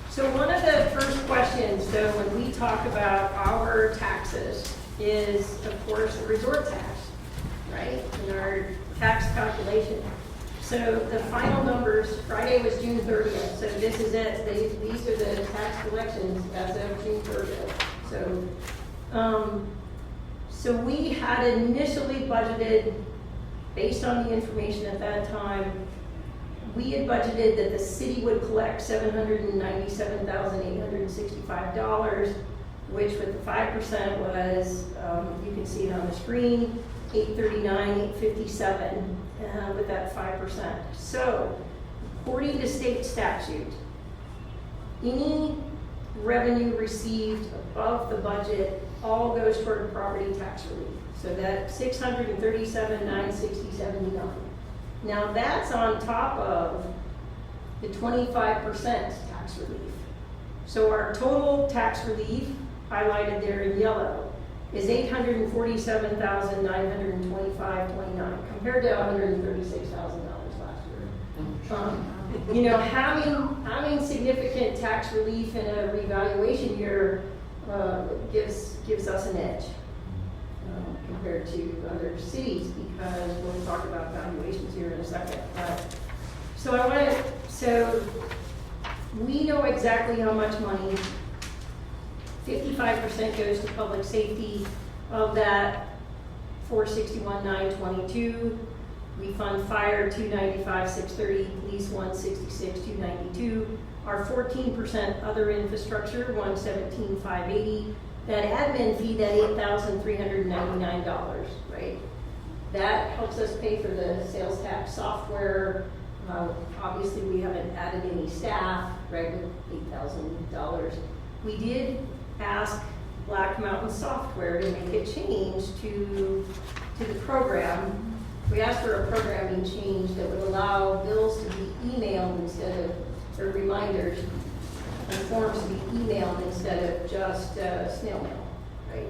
So one of the first questions, though, when we talk about our taxes is, of course, the resort tax, right? In our tax calculation. So the final numbers, Friday was June 30th, so this is it. These are the tax collections as of June 30th. So we had initially budgeted, based on the information at that time, we had budgeted that the city would collect $797,865, which with the 5% was, you can see it on the screen, $839,857 with that 5%. So, according to state statute, any revenue received above the budget all goes toward property tax relief. So that $637,960.79. Now that's on top of the 25% tax relief. So our total tax relief, highlighted there in yellow, is $847,925.29 compared to $136,000 last year. Having significant tax relief in a revaluation year gives us an edge compared to other cities, because we'll talk about valuations here in a second. So we know exactly how much money. 55% goes to public safety. Of that, $461,922. We fund fire $295,630, police $166,292. Our 14% other infrastructure $117,580. That admin fee, that $8,399, right? That helps us pay for the sales tax software. Obviously, we haven't added any staff, right, with $8,000. We did ask Black Mountain Software to make a change to the program. We asked for a programming change that would allow bills to be emailed instead of, or reminders, and forms to be emailed instead of just snail mail, right?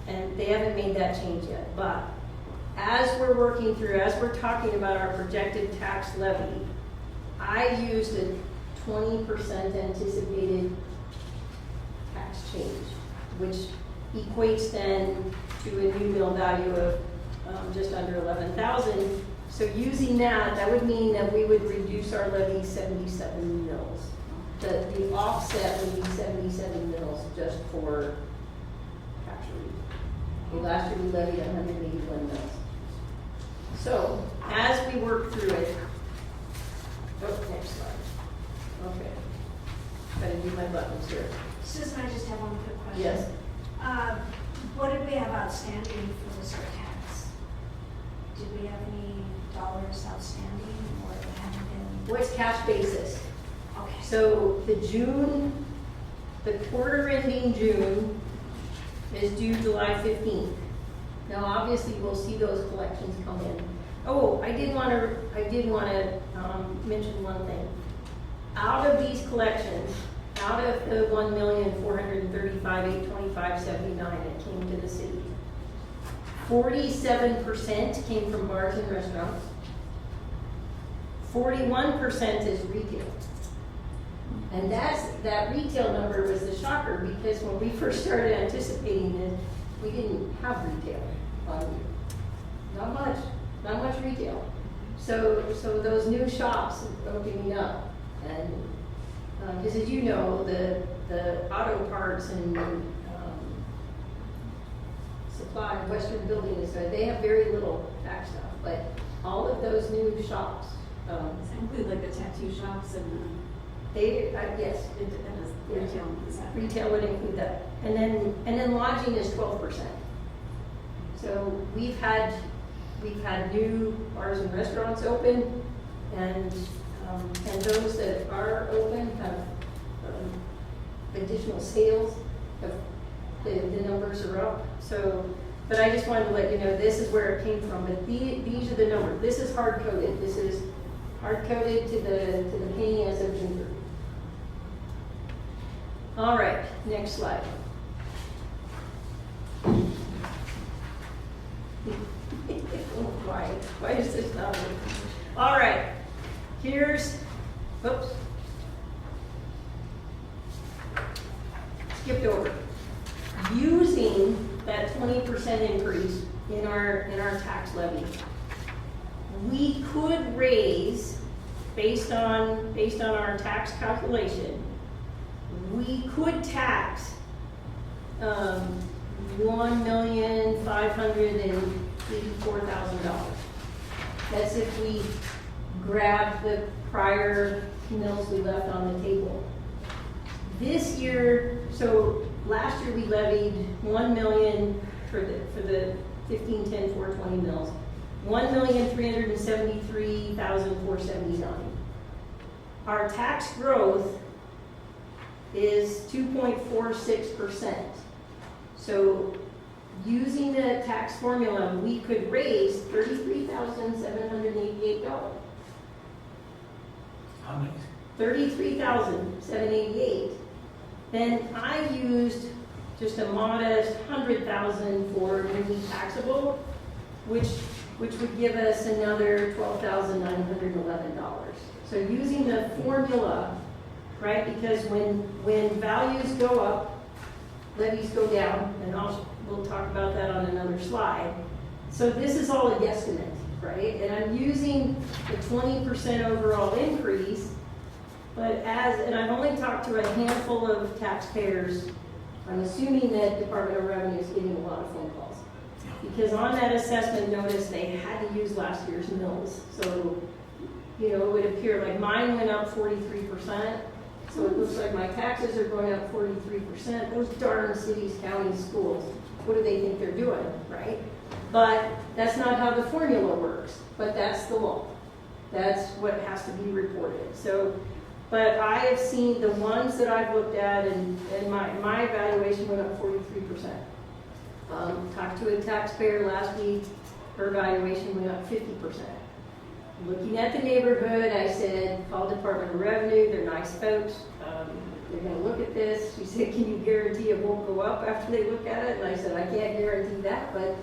And they haven't made that change yet. But as we're working through, as we're talking about our projected tax levy, I used a 20% anticipated tax change, which equates then to a new mill value of just under 11,000. So using that, that would mean that we would reduce our levy 77 mills. The offset would be 77 mills just for tax relief. Okay, last year we levied 181 mills. So as we work through it, next slide. Okay, gotta do my buttons here. Susan, I just have one quick question. Yes. What did we have outstanding for this tax? Did we have any dollars outstanding, or it haven't been? What's cash basis? Okay. So the quarter ending June is due July 15th. Now, obviously, we'll see those collections come in. Oh, I did want to mention one thing. Out of these collections, out of the $1,435,825.79 that came to the city, 47% came from bars and restaurants. 41% is retail. And that retail number was the shocker, because when we first started anticipating this, we didn't have retail. Not much retail. So those new shops opening up, and because as you know, the auto parts and supply, Western Building is, they have very little tax stuff, but all of those new shops. Does that include like the tattoo shops and Yes. retail? Retail would include that. And then lodging is 12%. So we've had new bars and restaurants open, and those that are open have additional sales. The numbers are up. So, but I just wanted to let you know this is where it came from. But these are the numbers. This is hard coded. This is hard coded to the penny as of June 30. All right, next slide. Why is this not working? All right, oops. Skipped over. Using that 20% increase in our tax levy, we could raise, based on our tax calculation, we could tax $1,584,000. That's if we grab the prior mills we left on the table. This year, so last year we levied 1 million for the 15, 10, 420 mills, 1,373,479. Our tax growth is 2.46%. So using the tax formula, we could raise $33,788. How many? $33,788. Then I used just a modest $100,000 for newly taxable, which would give us another $12,911. So using the formula, right? Because when values go up, levies go down, and we'll talk about that on another slide. So this is all a guesstimate, right? And I'm using the 20% overall increase, and I've only talked to a handful of taxpayers. I'm assuming that Department of Revenue is getting a lot of phone calls. Because on that assessment notice, they had to use last year's mills. So, it would appear like mine went up 43%. So it looks like my taxes are going up 43%. Those darn cities, counties, schools, what do they think they're doing, right? But that's not how the formula works, but that's the law. That's what has to be reported. So, but I have seen the ones that I've looked at, and my evaluation went up 43%. Talked to a taxpayer last week, her evaluation went up 50%. Looking at the neighborhood, I said, call Department of Revenue, they're nice folks. They're gonna look at this. She said, can you guarantee it won't go up after they look at it? And I said, I can't guarantee that, but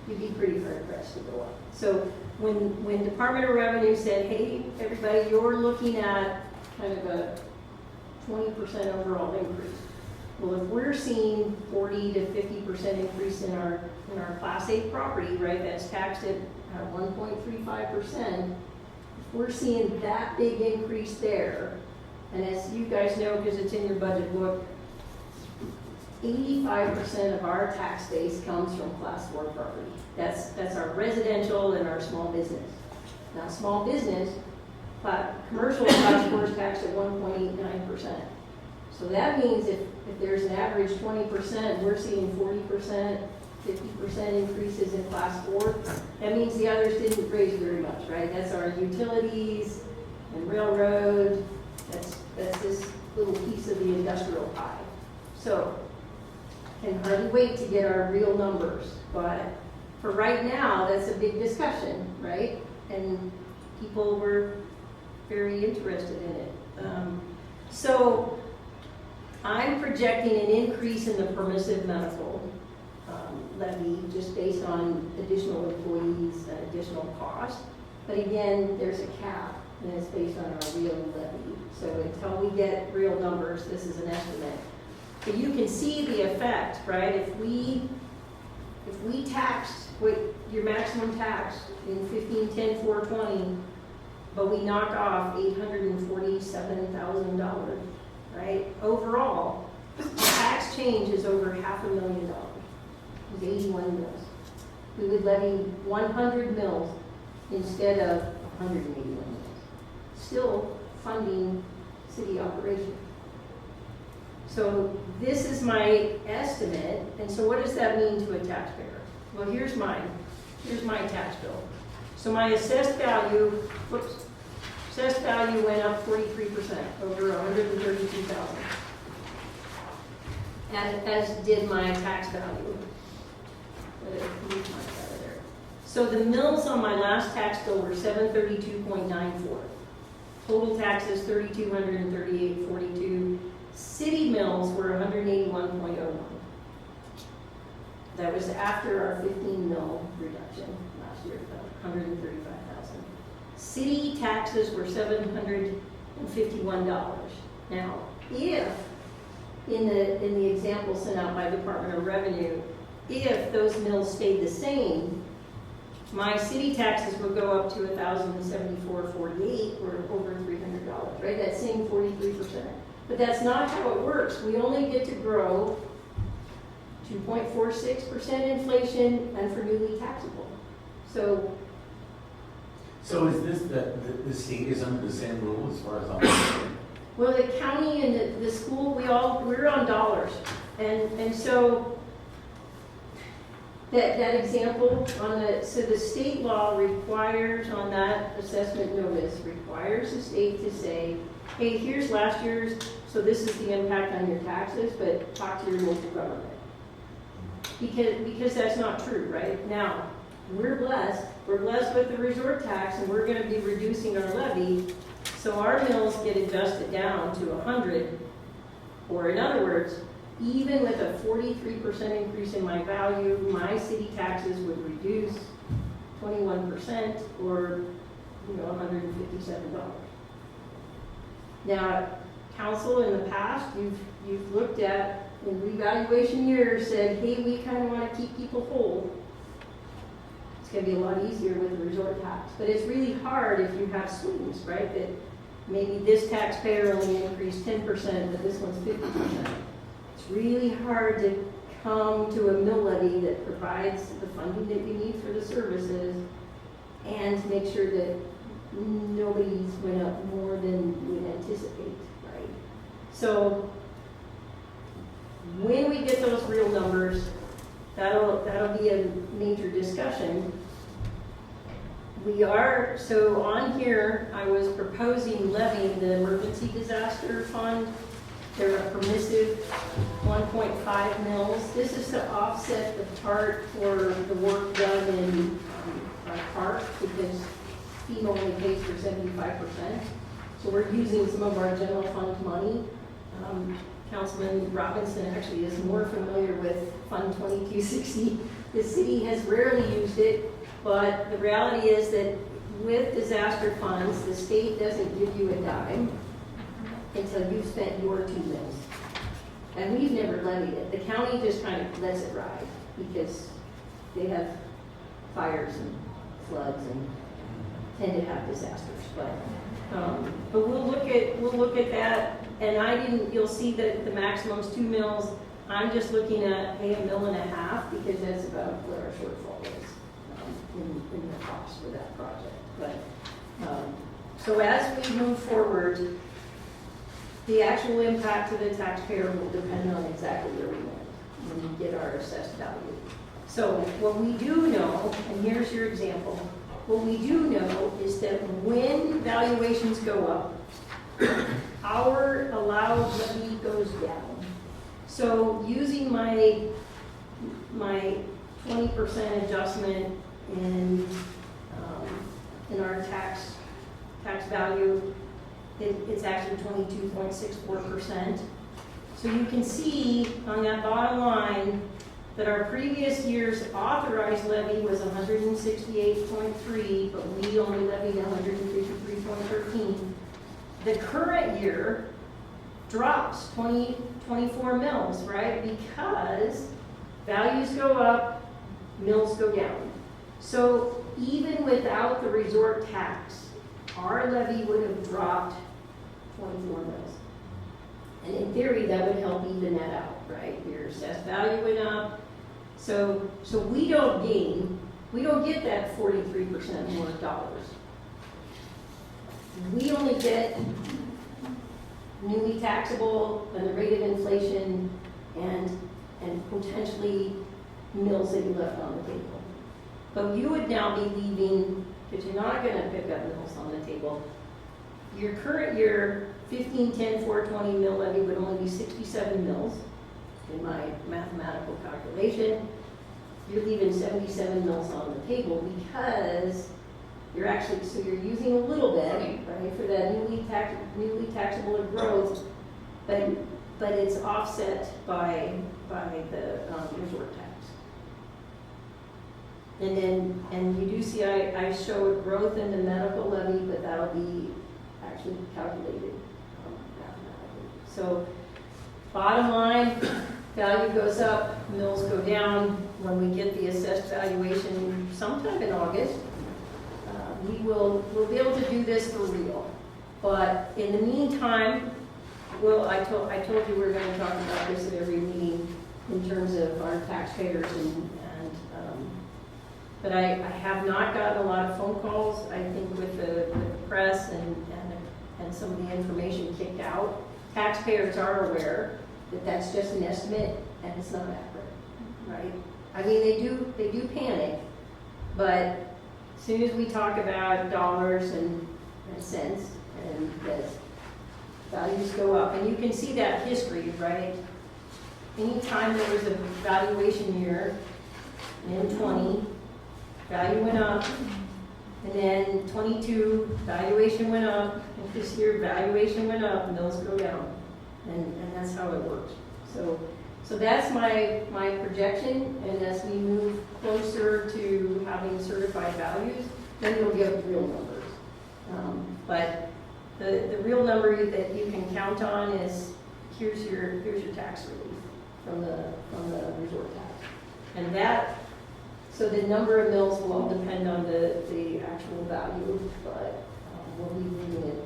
you'd be pretty hard pressed to go up. So when Department of Revenue said, hey, everybody, you're looking at kind of a 20% overall increase. Well, if we're seeing 40 to 50% increase in our Class A property, right, that's taxed at 1.35%, if we're seeing that big increase there, and as you guys know, because it's in your budget book, 85% of our tax base comes from Class 4 property. That's our residential and our small business. Now, small business, commercial Class 4 is taxed at 1.89%. So that means if there's an average 20%, we're seeing 40%, 50% increases in Class 4. That means the others didn't raise very much, right? That's our utilities and railroad. That's this little piece of the industrial pie. So, can hardly wait to get our real numbers. But for right now, that's a big discussion, right? And people were very interested in it. So, I'm projecting an increase in the permissive medical levy just based on additional employees and additional cost. But again, there's a cap, and it's based on our real levy. So until we get real numbers, this is an estimate. But you can see the effect, right? If we taxed what your maximum tax in 15, 10, 420, but we knock off $847,000, right? Overall, the tax change is over $500,000. It was 81 mills. We would levy 100 mills instead of 181 mills. Still funding city operations. So this is my estimate, and so what does that mean to a taxpayer? Well, here's my tax bill. So my assessed value went up 43%, over 132,000. And as did my tax value. So the mills on my last tax bill were 732.94. Total taxes 3,238.42. City mills were 181.01. That was after our 15 mil reduction last year, 135,000. City taxes were $751. Now, if in the example sent out by Department of Revenue, if those mills stayed the same, my city taxes would go up to $1,074.48, or over $300, right? That same 43%. But that's not how it works. We only get to grow 2.46% inflation and for newly taxable. So is this the state is under the same rule as far as I'm concerned? well, the county and the school, we're on dollars. And so that example on so the state law requires on that assessment notice, requires the state to say, hey, here's last year's, so this is the impact on your taxes, but talk to your local government. Because that's not true, right? Now, we're blessed with the resort tax, and we're going to be reducing our levy, so our mills get adjusted down to 100, or in other words, even with a 43% increase in my value, my city taxes would reduce 21%, or $157. Now, council in the past, you've looked at in revaluation years said, hey, we kind of want to keep people whole. It's going to be a lot easier with the resort tax, but it's really hard if you have swings, right? That maybe this taxpayer only increased 10%, but this one's 50%. It's really hard to come to a mill levy that provides the funding that you need for the services and to make sure that nobody's went up more than you would anticipate, right? So when we get those real numbers, that'll be a major discussion. So on here, I was proposing levying the emergency disaster fund. They're a permissive 1.5 mils. This is to offset the part for the work done in our park because FEMA only pays for 75%. So we're using some of our general fund money. Councilman Robinson actually is more familiar with Fund 2260. The city has rarely used it, but the reality is that with disaster funds, the state doesn't give you a dime until you've spent your 2 mils. And we've never levied it. The county just kind of lets it ride because they have fires and floods and tend to have disasters. But we'll look at that. And you'll see that the maximum's 2 mils. I'm just looking at $1.5 million because that's about what our shortfall is in the cost for that project. But so as we move forward, the actual impact to the taxpayer will depend on exactly where we land when we get our assessed value. So what we do know, and here's your example, what we do know is that when valuations go up, our allowed levy goes down. So using my 20% adjustment in our tax value, it's actually 22.64%. So you can see on that bottom line that our previous year's authorized levy was 168.3, but we only levied 153.13. The current year drops 24 mils, right? Because values go up, mills go down. So even without the resort tax, our levy would have dropped 24 mils. And in theory, that would help even that out, right? Your assessed value went up. So we don't gain, we don't get that 43% more dollars. We only get newly taxable and the rate of inflation and potentially mills that you left on the table. But you would now be leaving, because you're not going to pick up mills on the table. Your current year 15, 10, 420 mill levy would only be 67 mills in my mathematical calculation. You're leaving 77 mills on the table because you're actually, so you're using a little bit, right, for that newly taxable growth, but it's offset by the resort tax. And you do see I showed growth in the medical levy, but that'll be actually calculated mathematically. So bottom line, value goes up, mills go down. When we get the assessed valuation sometime in August, we'll be able to do this for real. But in the meantime, I told you we're going to talk about this at every meeting in terms of our taxpayers but I have not gotten a lot of phone calls. I think with the press and some of the information kicked out, taxpayers are aware that that's just an estimate and it's not accurate, right? I mean, they do panic, but as soon as we talk about dollars and cents and that values go up, and you can see that history, right? Anytime there was a valuation year in 20, value went up, and then 22, valuation went up, and this year valuation went up, mills go down, and that's how it works. So that's my projection, and as we move closer to having certified values, then you'll get real numbers. But the real number that you can count on is here's your tax relief from the resort tax, and that. So the number of mills will all depend on the actual value, but we'll be moving it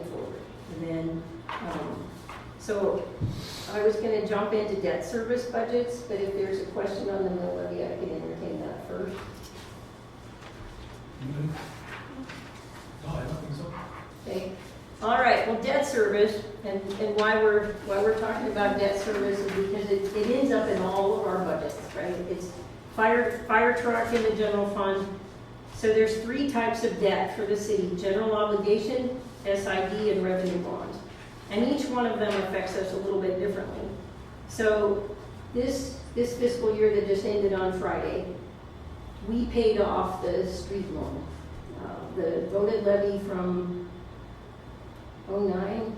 forward. And then, so I was going to jump into debt service budgets, but if there's a question on the mill levy, I can entertain that first. No, I don't think so. Okay. All right. right, well, debt service, and why we're talking about debt service is because it ends up in all of our budgets, right? It's fire truck in the general fund. So there's 3 types of debt for the city: general obligation, SID, and revenue bonds. And each one of them affects us a little bit differently. So this fiscal year that just ended on Friday, we paid off the street loan. The voted levy from 09,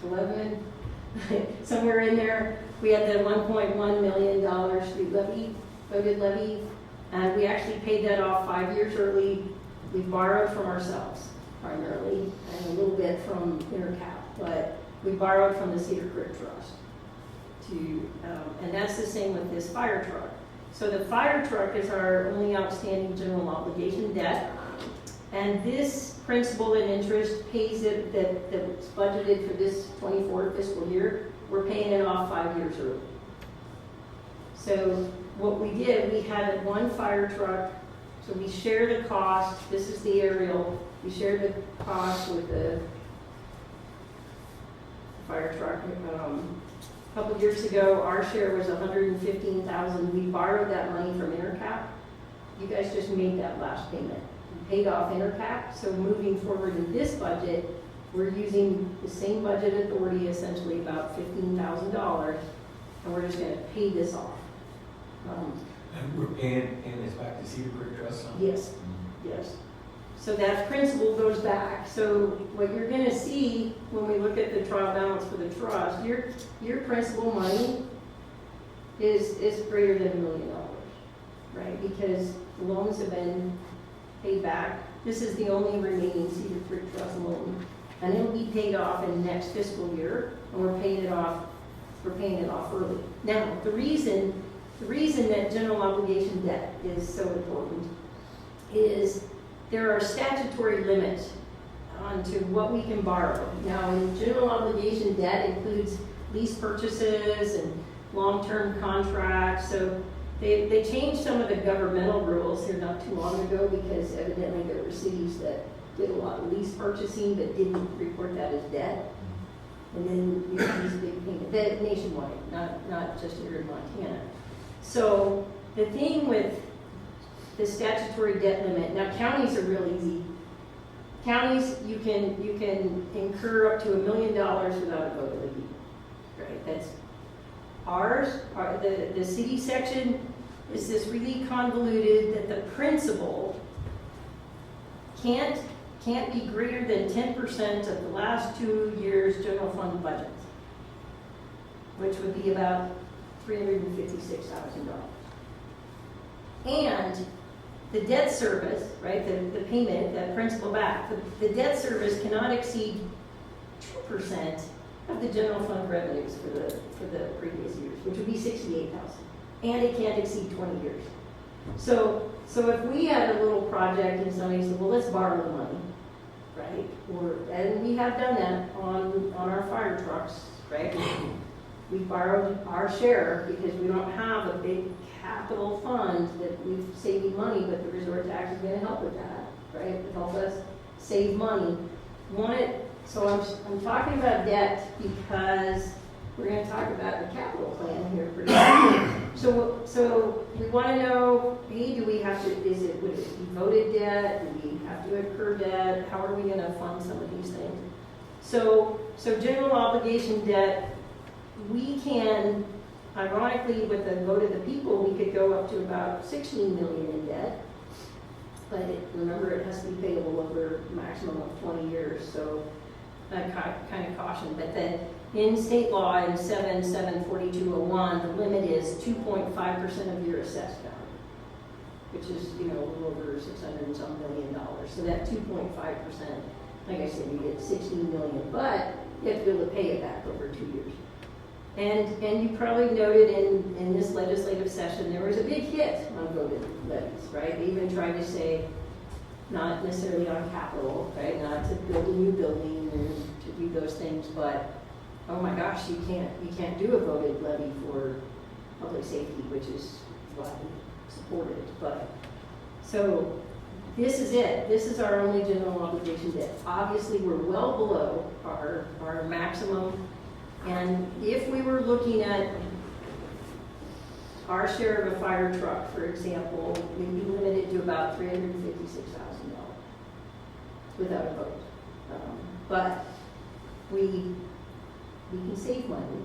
11, somewhere in there, we had the $1.1 million street levy, voted levy, and we actually paid that off 5 years early. We borrowed from ourselves primarily, and a little bit from Intercap, but we borrowed from the Cedar Creek Trust. And that's the same with this fire truck. So the fire truck is our only outstanding general obligation debt. And this principal and interest pays it that's budgeted for this 24 fiscal year. We're paying it off 5 years early. So what we did, we had one fire truck. So we share the cost. This is the aerial. We share the cost with the fire truck. A couple of years ago, our share was $115,000. We borrowed that money from Intercap. You guys just made that last payment. We paid off Intercap. So moving forward in this budget, we're using the same budget authority, essentially about $15,000, and we're just going to pay this off. And we're paying this back to Cedar Creek Trust? Yes, yes. So that principal goes back. So what you're going to see when we look at the trial balance for the trust, your principal money is greater than $1 million, right? Because the loans have been paid back. This is the only remaining Cedar Creek Trust loan, and it'll be paid off in next fiscal year, and we're paying it off early. Now, the reason that general obligation debt is so important is there are statutory limits onto what we can borrow. Now, general obligation debt includes lease purchases and long-term contracts. So they changed some of the governmental rules here not too long ago because evidently there were cities that did a lot of lease purchasing but didn't report that as debt. And then you have these big payments, that nationwide, not just here in Montana. So the thing with the statutory debt limit, now counties are real easy. Counties, you can incur up to $1 million without a vote levy, right? That's ours. The city section is this really convoluted that the principal can't be greater than 10% of the last 2 years' general fund budget, which would be about $356,000. And the debt service, right, the payment, that principal back, the debt service cannot exceed 2% of the general fund revenues for the previous years, which would be $68,000. And it can't exceed 20 years. So if we had a little project and somebody said, well, let's borrow the money, right? And we have done that on our fire trucks, right? We borrowed our share because we don't have a big capital fund that we've saving money, but the resort tax is going to help with that, right? It helps us save money. So I'm talking about debt because we're going to talk about the capital plan here pretty soon. So we want to know, hey, would it be voted debt? Do we have to incur debt? How are we going to fund some of these things? So general obligation debt, we can, ironically, with the vote of the people, we could go up to about $16 million in debt. But remember, it has to be payable over a maximum of 20 years, so kind of caution. But then in state law, in 74201, the limit is 2.5% of your assessed value, which is, a little over $600 and some million. So that 2.5%, like I said, you get $16 million, but you have to be able to pay it back over 2 years. And you probably noted in this legislative session, there was a big hit on voted levies, right? They even tried to say, not necessarily on capital, right? Not to build a new building or to do those things, but oh my gosh, you can't do a voted levy for public safety, which is widely supported. But so this is it. This is our only general obligation debt. Obviously, we're well below our maximum. And if we were looking at our share of a fire truck, for example, we'd be limited to about $356,000 without a vote. But we can save money,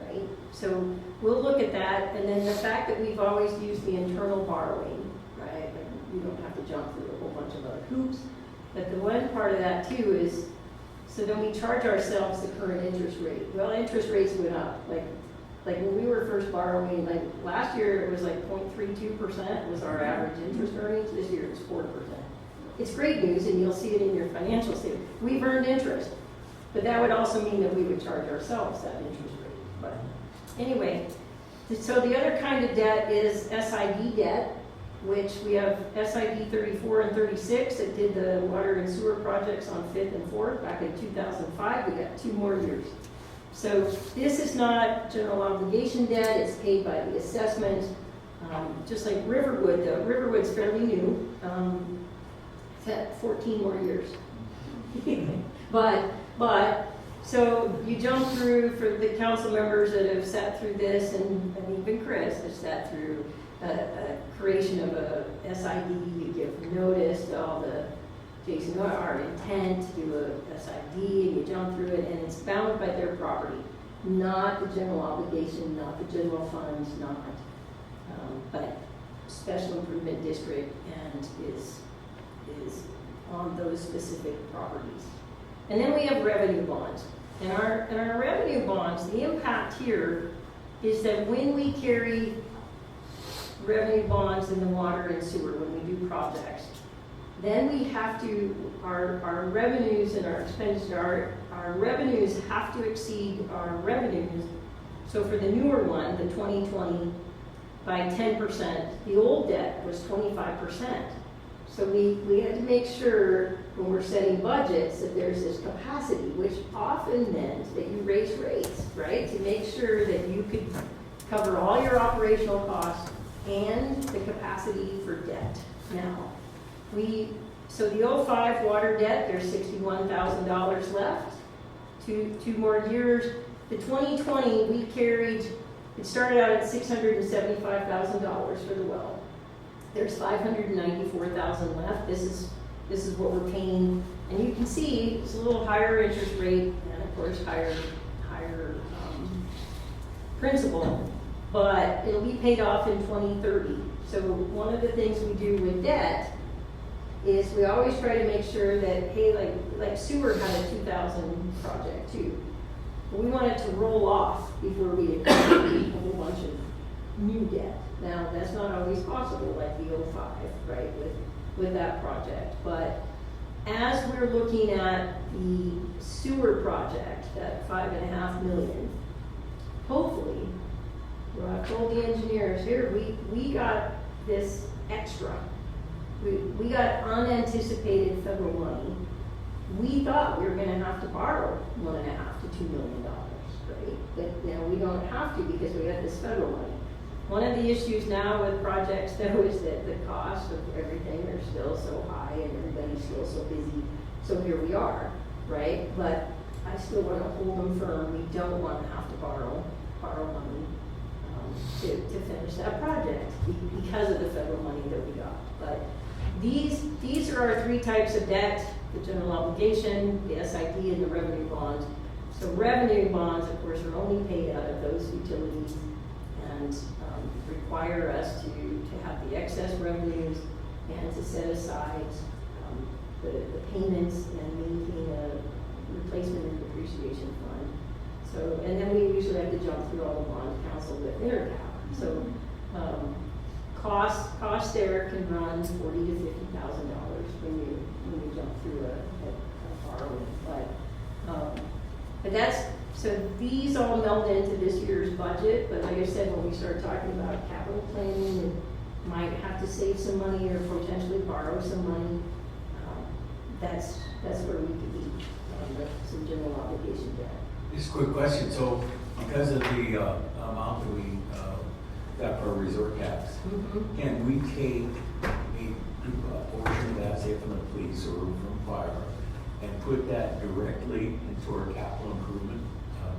right? So we'll look at that, and then the fact that we've always used the internal borrowing, right? Like we don't have to jump through a whole bunch of other hoops. But the one part of that too is, so then we charge ourselves the current interest rate. Well, interest rates went up. Like when we were first borrowing, like last year it was like 0.32% was our average interest earnings. This year it's 4%. It's great news, and you'll see it in your financial statement. We've earned interest, but that would also mean that we would charge ourselves that interest rate. But anyway, so the other kind of debt is SID debt, which we have SID 34 and 36 that did the water and sewer projects on 5th and 4th back in 2005. We got 2 more years. So this is not general obligation debt. It's paid by the assessment. Just like Riverwood, though. Riverwood's fairly new. It's at 14 more years. But, so you jump through, for the council members that have sat through this, and even Chris has sat through a creation of a SID, you give notice to all the, Jason, our intent to do a SID, and you jump through it, and it's bound by their property, not the general obligation, not the general funds, not, but special improvement district, and is on those specific properties. And then we have revenue bonds. And our revenue bonds, the impact here is that when we carry revenue bonds in the water and sewer, when we do projects, then we have to, our revenues and our expenditure, our revenues have to exceed our revenues. So for the newer one, the 2020, by 10%, the old debt was 25%. So we had to make sure when we're setting budgets that there's this capacity, which often meant that you raise rates, right? To make sure that you could cover all your operational costs and the capacity for debt. Now, so the 05 water debt, there's $61,000 left, two more years. The 2020, we carried, it started out at $675,000 for the well. There's $594,000 left. This is what we're paying, and you can see it's a little higher interest rate, and of course higher principal, but it'll be paid off in 2030. So one of the things we do with debt is we always try to make sure that, hey, like sewer had a 2000 project too. But we want it to roll off before we accumulate a whole bunch of new debt. Now, that's not always possible, like the 05, right, with that project. But as we're looking at the sewer project, that $5.5 million, hopefully, well, I've told the engineers here, we got this extra. We got unanticipated federal money. We thought we were going to have to borrow $1.5 to $2 million, right? But now we don't have to because we got this federal money. One of the issues now with projects, though, is that the cost of everything are still so high and everybody's still so busy. So here we are, right? But I still want to hold them firm. We don't want to have to borrow money to finish that project because of the federal money that we got. But these are our 3 types of debt: the general obligation, the SID, and the revenue bonds. So revenue bonds, of course, are only paid out of those utilities and require us to have the excess revenues and to set aside the payments and maintain a replacement and depreciation fund. So, and then we usually have to jump through all the bond council with intercap. So costs there can run $40,000 to $50,000 when you jump through a borrowing. But that's, so these all meld into this year's budget, but like I said, when we start talking about capital planning and might have to save some money or potentially borrow some money, that's where we could be with some general obligation debt. Just a quick question. So because of the amount that we got for reserve tax, can we take a portion of that say from the police or from fire, and put that directly into our capital improvement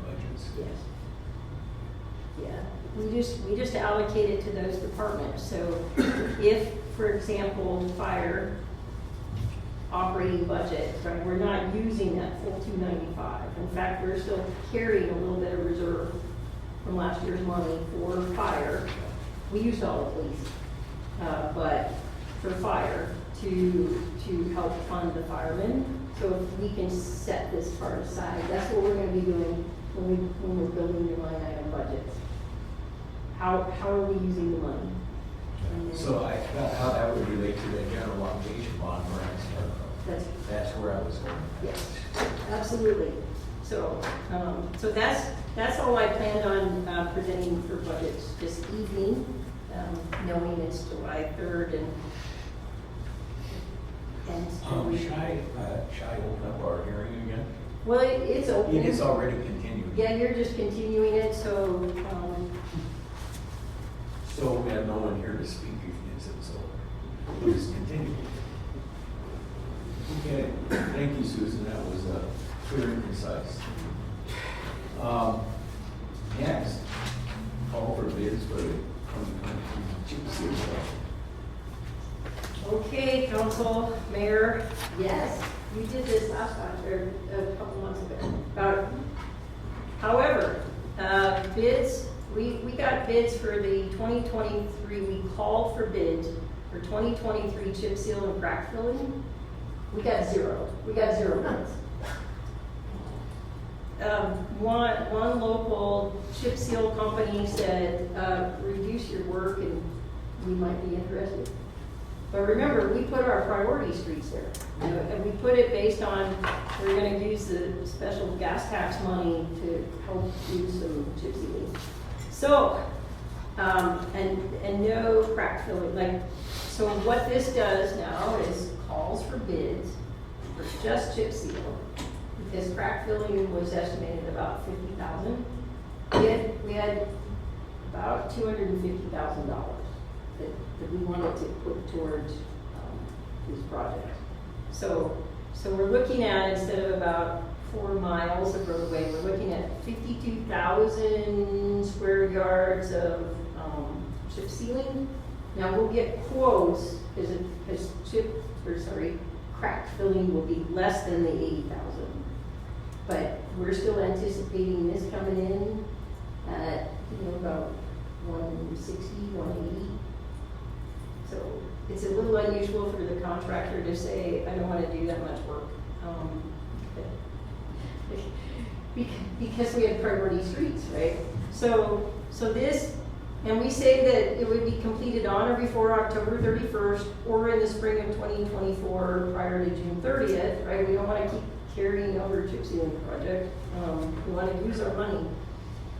budgets? Yes. Yeah, we just allocate it to those departments. So if, for example, fire operating budget, right, we're not using that full 295. In fact, we're still carrying a little bit of reserve from last year's money for fire. We used all the police, but for fire to help fund the firemen. So if we can set this part aside, that's what we're going to be doing when we're building your line item budgets. How are we using the money? And then- So I forgot how that would relate to the general obligation bond grants. That's where I was going. Yes, absolutely. So, so that's all I planned on presenting for budgets this evening, knowing it's July 3rd and Should I open up our hearing again? well, it's open. It is already continued. Yeah, you're just continuing it, so, So we have no one here to speak against it, so we'll just continue. Okay, thank you, Susan, that was clear and concise. Next, call for bids for the 2023 chip seal project. okay, council, mayor, yes, we did this last time, or a couple months ago. However, bids, we got bids for the 2023, we called for bids for 2023 chip seal and crack filling. We got zero bids. One local chip seal company said, reduce your work and we might be interested. But remember, we put our priority streets there. And we put it based on, we're gonna use the special gas tax money to help do some chip sealing. So, and no crack filling, so what this does now is calls for bids for just chip seal, because crack filling was estimated about $50,000. We had about $250,000 that we wanted to put towards these projects. So we're looking at, instead of about 4 miles of roadway, we're looking at 52,000 square yards of chip sealing. Now we'll get quotes because crack filling will be less than the 80,000. But we're still anticipating this coming in at about 160, 180. So it's a little unusual for the contractor to say, I don't want to do that much work. Because we have priority streets, right? So this, and we say that it would be completed on or before October 31st or in the spring of 2024 prior to June 30th, right? We don't want to keep carrying over chip sealing project. We want to use our money.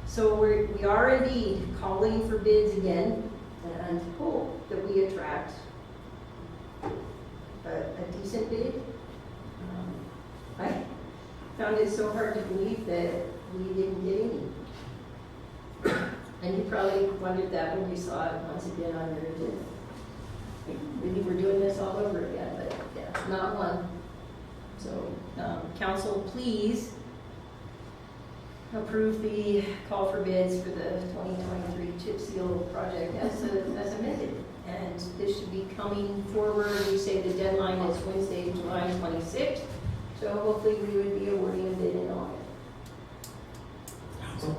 So we are indeed calling for bids again and hope that we attract a decent bid. I found it so hard to believe that we didn't get any. And you probably wondered that when you saw it once again on your agenda. Maybe we're doing this all over again, but yeah, not one. So, council, please approve the call for bids for the 2023 chip seal project as amended. And this should be coming forward. We say the deadline is Wednesday, July 26th. So hopefully we would be awarding a bid in August. Council?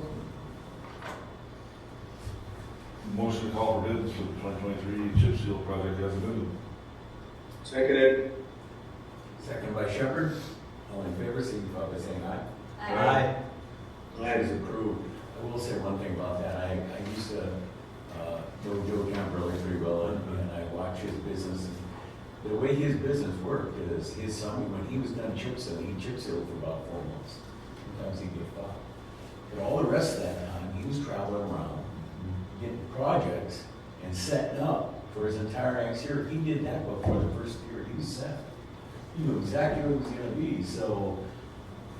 Motion to call for bids for the 2023 chip seal project as amended. Seconded. Second by Shepherd. All in favor, signify by saying aye. Aye. That is approved. I will say one thing about that. I used to know Joe Camperley pretty well, and I watch his business. The way his business worked is his son, when he was done chip sealing, he chip sealed for about 4 months. Sometimes he'd get 5. But all the rest of that time, he was traveling around, getting projects and setting up for his entire next year. He did that before the first year he was set. He knew exactly what it was going to be. So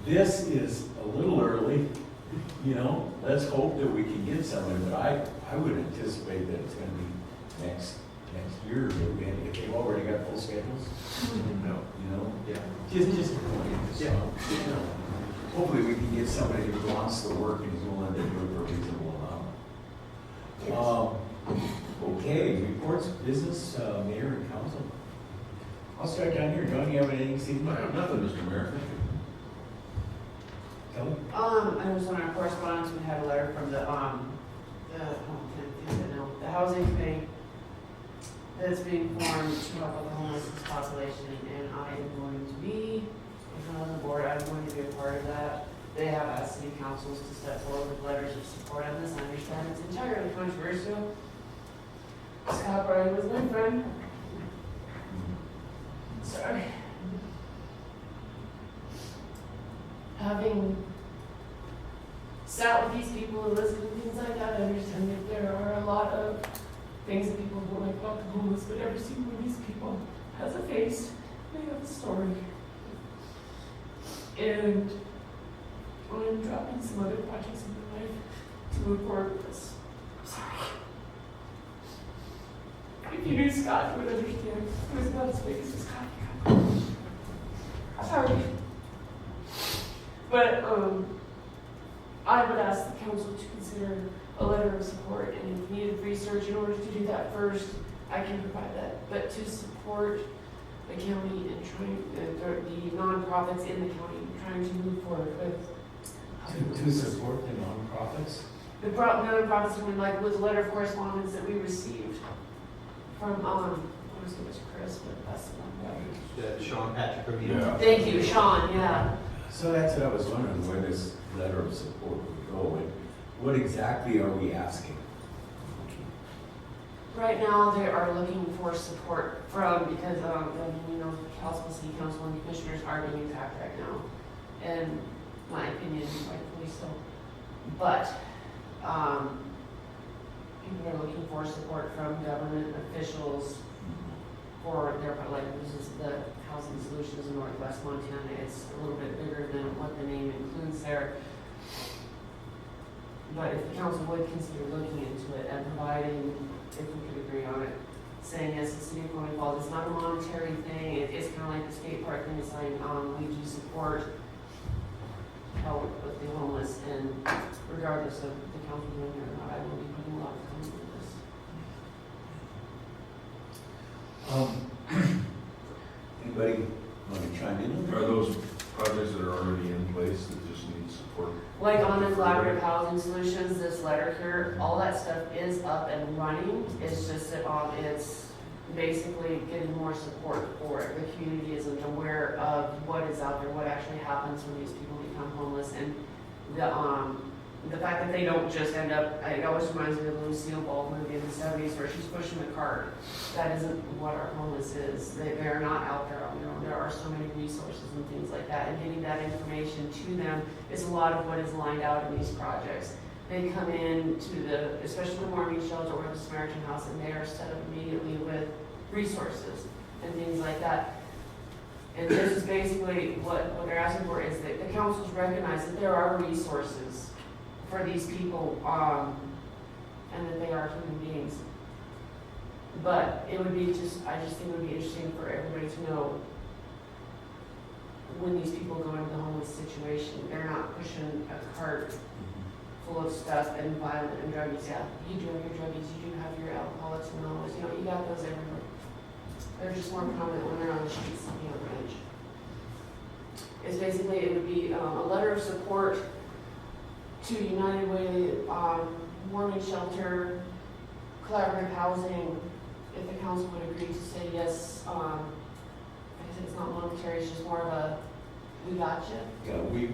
this is a little early. Let's hope that we can get somebody, but I would anticipate that it's going to be next next year, if they've already got full schedules. No. You know, Yeah. just hopefully we can get somebody who wants to work and is willing to do it for a reasonable amount. Okay, reports, business, mayor and council. I'll start down here. John, you have anything to say? I have nothing, Mr. Mayor, thank you. Kelly? I was on our correspondence, we had a letter from the housing committee that's being formed to help with the homelessness population, and I am going to be, if I'm on the board, I'm going to be a part of that. They have asked city councils to step forward with letters of support on this. I understand it's entirely controversial. Scott Bryan was my friend. Sorry. Having sat with these people and listened to things like that, I understand that there are a lot of things that people don't like about the homeless, but every single one of these people has a face, they have a story. And I'm dropping some other projects in my life to move forward with this. Sorry. If you knew Scott, you would understand. It was not as big as Scott. Sorry. But I would ask the council to consider a letter of support, and if needed research in order to do that first, I can provide that. But to support the county and trying the nonprofits in the county trying to move forward with To support the nonprofits? the nonprofits, like with the letter of correspondence that we received from I was going to Chris, but that's the one. Sean Patrick Revere. Yeah. Thank you, Sean. Yeah. So that's what I was wondering, where this letter of support would go, and what exactly are we asking? Right now, they are looking for support from, because, council, city council, and commissioners are being attacked right now. In my opinion, rightfully so. But, people are looking for support from government officials for their, like, this is the Housing Solutions in Northwest Montana. It's a little bit bigger than what the name includes there. But if the council would consider looking into it and providing, if we could agree on it, saying yes, the city of Pony Falls, it's not a monetary thing, it's kind of like the skate park thing, it's like, we do support help with the homeless, and regardless of the council doing it or not, I will be putting a lot of time into this. Anybody want to chime in? Are those projects that are already in place that just need support? Like on the collaborative housing solutions, this letter here, all that stuff is up and running. It's just that it's basically getting more support for it. The community isn't aware of what is out there, what actually happens when these people become homeless, and the fact that they don't just end up, it always reminds me of the Lucille Ball movie in the 70s where she's pushing the cart. That isn't what our homeless is. They're not out there. There are so many resources and things like that, and getting that information to them is a lot of what is lined out in these projects. They come in to especially the warming shelter or the Samaritan House, and they are set up immediately with resources and things like that. And this is basically what they're asking for, is that the councils recognize that there are resources for these people, and that they are human beings. But it would be I just think it would be interesting for everybody to know when these people go into the homeless situation, they're not pushing a cart full of stuff and violent and druggies. Yeah, you do have your druggies, you do have your alcoholics and homeless, you got those everywhere. They're just more prominent when they're on the streets on the range. It's basically, it would be a letter of support to United Way, warming shelter, collaborative housing, if the council would agree to say yes. Like I said, it's not monetary, it's just more of a, we gotcha. Yeah, we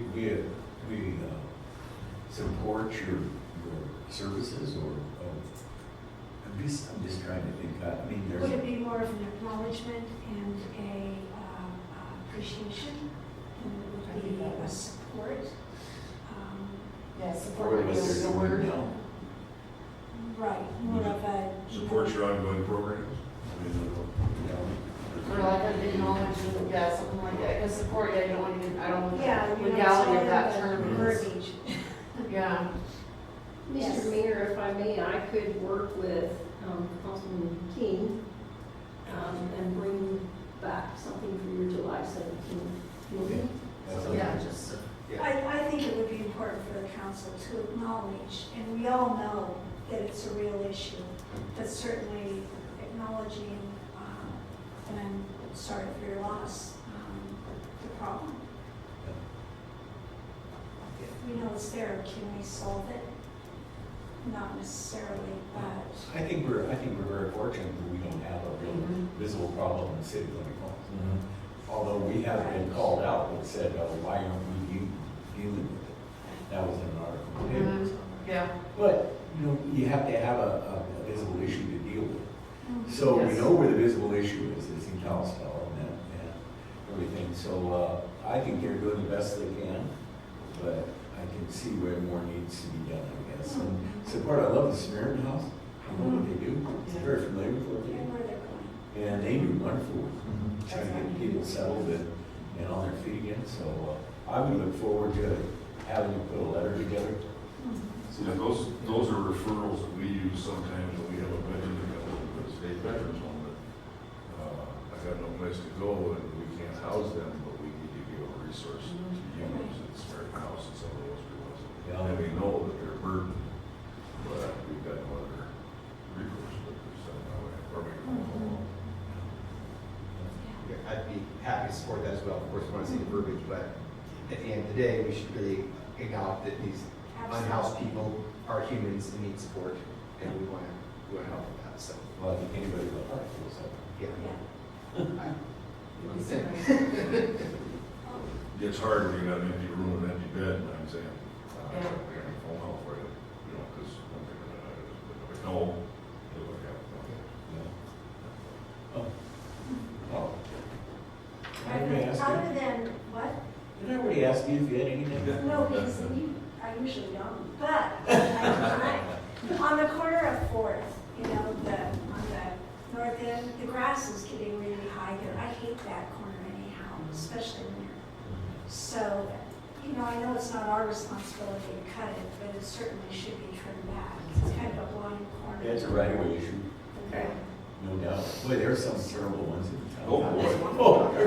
support your services, or I'm just trying to think. I mean, Would it be more of an acknowledgement and a appreciation, and it would be a support? Yes, support would be the word. Right, more of a. Support your ongoing programs? Or like an acknowledgement, yeah, something like that. Because support, yeah, you don't want to, I don't want Yeah, the legality of that term. verbiage. Yeah. Mr. Mayor, if I may, I could work with Councilman King and bring back something for your July 17th meeting. Yeah. I think it would be important for the council to acknowledge, and we all know that it's a real issue, but certainly acknowledging, and I'm sorry for your loss, the problem. If we know it's there, can we solve it? Not necessarily, but. I think we're very fortunate that we don't have a real visible problem in the city of Glen Falls. Although we have been called out and said, why aren't we dealing with it? That was in an article. Yeah. But, you have to have a visible issue to deal with. So we know where the visible issue is. It's in Kalispell and everything. So I think they're doing the best they can, but I can see where more needs to be done, I guess. And support, I love the Samaritan House. I know what they do. I'm very familiar with what they do. And they do wonderful work, trying to get people settled and on their feet again. So I would look forward to having them put a letter together. See, those are referrals that we use sometimes when we have a veteran that goes to the state veterans home that I got no place to go and we can't house them, but we need to give a resource to use at the Samaritan House and some of those people. And we know that they're burdened, but we've got no other recourse but to send them away or make them home. I'd be happy to support that as well. Of course, we want to see the verbiage, but at the end of the day, we should really acknowledge that these unhoused people are humans and need support, and we want to help with that. So, Well, I think anybody will help us out. yeah. What do you think? It's hard when you got an empty room and an empty bed, and I'm saying, we got a phone call for you, because one thing or another is, but no, it'll work out. Oh. Did I ask Other you? than what? Did I already ask you if you had anything? No, because I usually don't, but on the corner of 4th, on the north end, the grass is getting really high there. I hate that corner anyhow, especially when you're. So, I know it's not our responsibility to cut it, but it certainly should be trimmed back. It's kind of a blind corner. Yeah, it's a right-of-way issue, Okay. no doubt. Boy, there are some terrible ones in town. Oh, boy.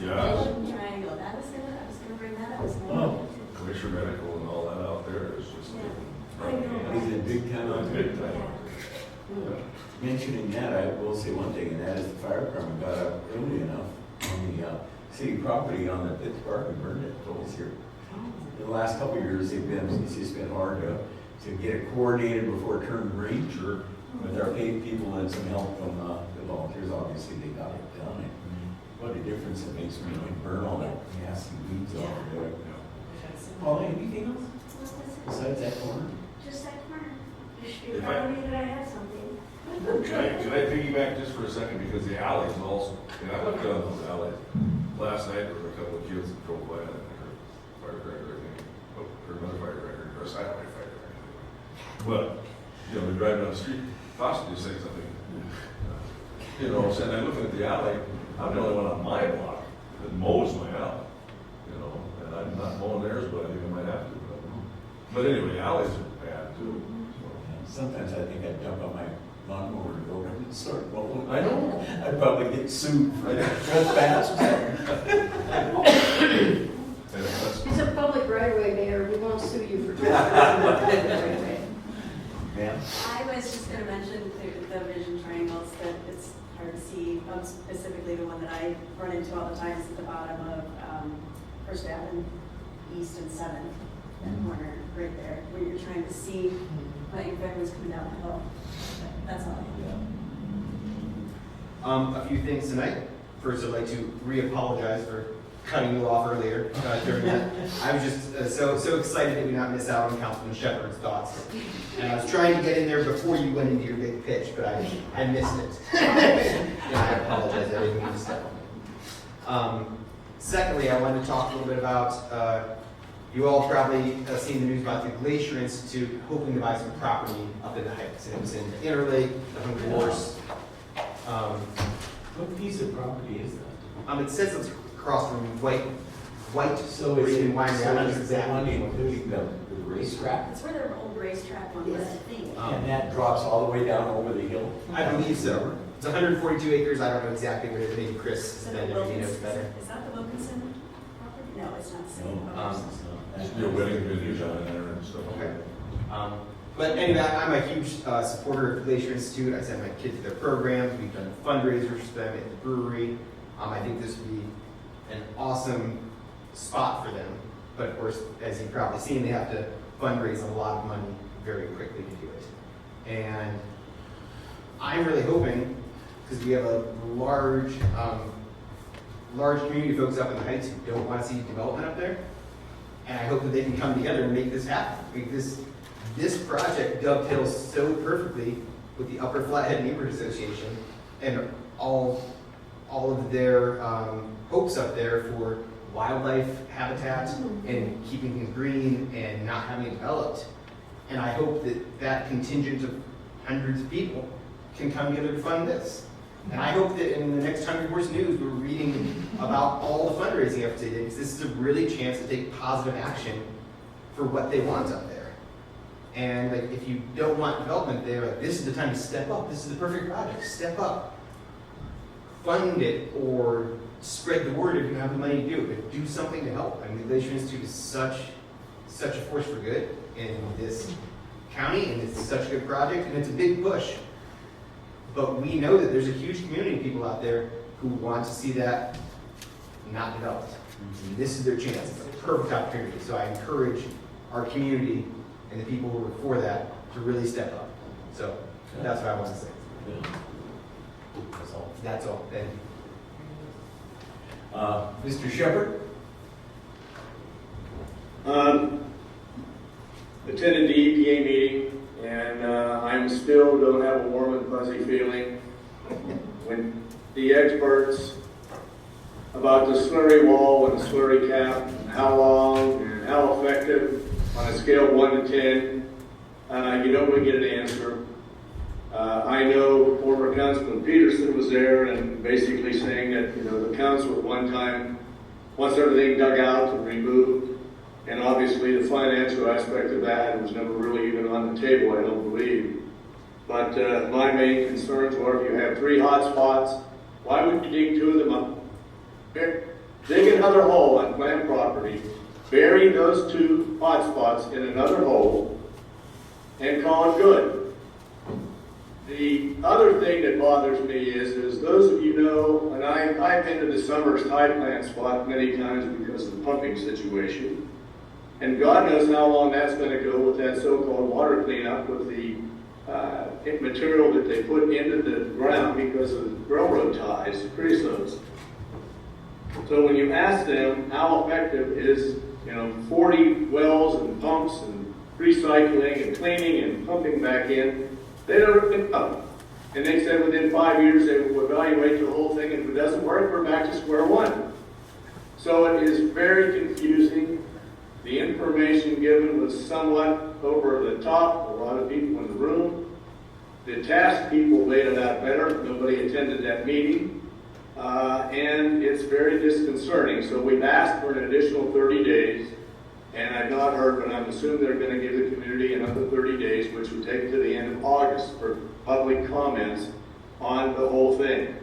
Yeah. Triangle, I was gonna bring that up. Oh. Glacier Medical and all that out there is just. I know. He's in big time. Big time. Mentioning that, I will say one thing, and that is the fire department got up early enough on the city property on the Pitts Park and burned it this year. In the last couple of years, it's just been hard to get it coordinated before it turned green. Sure. With our paid people and some help from the volunteers, obviously they got it done. And what a difference it makes when you can burn all that nasty weeds off of there. Paul, anything else besides that corner? Just that corner. You should be If proud of me that I had something. Can I piggyback just for a second, because the alleys also, and I looked down those alleys, last night there were a couple of kids that drove by and I heard firecracker, I think, or another firecracker, or a satellite firecracker. But, they're driving down the street, possibly saying something, and I'm looking at the alley, I'm the only one on my block that mows my alley, and I'm not mowing theirs, but I think I might have to. But anyway, alleys are bad too. Sometimes I think I'd dump on my lawnmower and go over and start mowing. I know. I'd probably get sued for trespass. It's a public right-of-way, Mayor, we won't sue you for trespassing. Ma'am? I was just gonna mention the vision triangles, that it's hard to see, specifically the one that I run into all the time is at the bottom of First Avenue, East and 7th, that corner right there, where you're trying to see, like if everyone's coming down the hill. That's all. A few things tonight. First, I'd like to re-apologize for cutting you off earlier during that. I was just so excited that we not miss out on Councilman Shepherd's thoughts. And I was trying to get in there before you went into your big pitch, but I missed it. Yeah, I apologize. I didn't mean to step on it. Secondly, I wanted to talk a little bit about, you all probably seen the news about the Glacier Institute hoping to buy some property up in the Heights. And it was in Interlake, the Hungry Horse. What piece of property is that? It says it's across from White So it's Green in Winery. I'm not sure is that one exactly. including the racetrack? That's where their old racetrack one was, I think. And that drops all the way down over the hill? I believe so. It's 142 acres. I don't know exactly what it is. Maybe Chris Is has that been the there. He knows Wilkinson? better. Is that the Wilkinson property? No, it's not the same. Just do a wedding video down there and stuff. Okay. But anyway, I'm a huge supporter of Glacier Institute. I send my kids to their programs. We've done fundraisers for them at the brewery. I think this would be an awesome spot for them. But of course, as you've probably seen, they have to fundraise a lot of money very quickly to do it. And I'm really hoping, because we have a large community of folks up in the Heights who don't want to see development up there. And I hope that they can come together and make this happen. This project dovetails so perfectly with the Upper Flathead Neighborhood Association and all of their hopes up there for wildlife habitat and keeping things green and not having it developed. And I hope that that contingent of hundreds of people can come together to fund this. And I hope that in the next 100 Horse News, we're reading about all the fundraising efforts they did, because this is a really chance to take positive action for what they want up there. And like, if you don't want development there, like, this is the time to step up. This is the perfect project. Step up. Fund it or spread the word if you have the money to do it, but do something to help. I mean, the Glacier Institute is such a force for good in this county, and it's such a good project, and it's a big push. But we know that there's a huge community of people out there who want to see that not developed. And this is their chance. It's a perfect opportunity. So I encourage our community and the people who are for that to really step up. So that's what I want to say. That's all. That's all. Thank you. Mr. Shepherd? Attended the EPA meeting, and I'm still don't have a warm and fuzzy feeling when the experts about the slurry wall and the slurry cap, and how long and how effective on a scale of 1 to 10, you don't really get an answer. I know former Councilman Peterson was there and basically saying that, the council at one time wants everything dug out and removed. And obviously the financial aspect of that was never really even on the table, I don't believe. But my main concerns were, if you have 3 hot spots, why would you dig 2 of them up? Dig another hole on plant property, bury those 2 hot spots in another hole, and call it good. The other thing that bothers me is those of you know, and I've been to the Summers Tide Plant spot many times because of the pumping situation. And God knows how long that's going to go with that so-called water cleanup with the material that they put into the ground because of the railroad ties, the creosotes. So when you ask them how effective is, 40 wells and pumps and recycling and cleaning and pumping back in, they don't know. And they said within 5 years they will evaluate the whole thing, and if it doesn't work, we're back to square one. So it is very confusing. The information given was somewhat over the top, a lot of people in the room. The task people laid it out better. Nobody attended that meeting. And it's very disconcerting. So we've asked for an additional 30 days, and I've not heard, but I'm assuming they're going to give the community another 30 days, which would take to the end of August for public comments on the whole thing.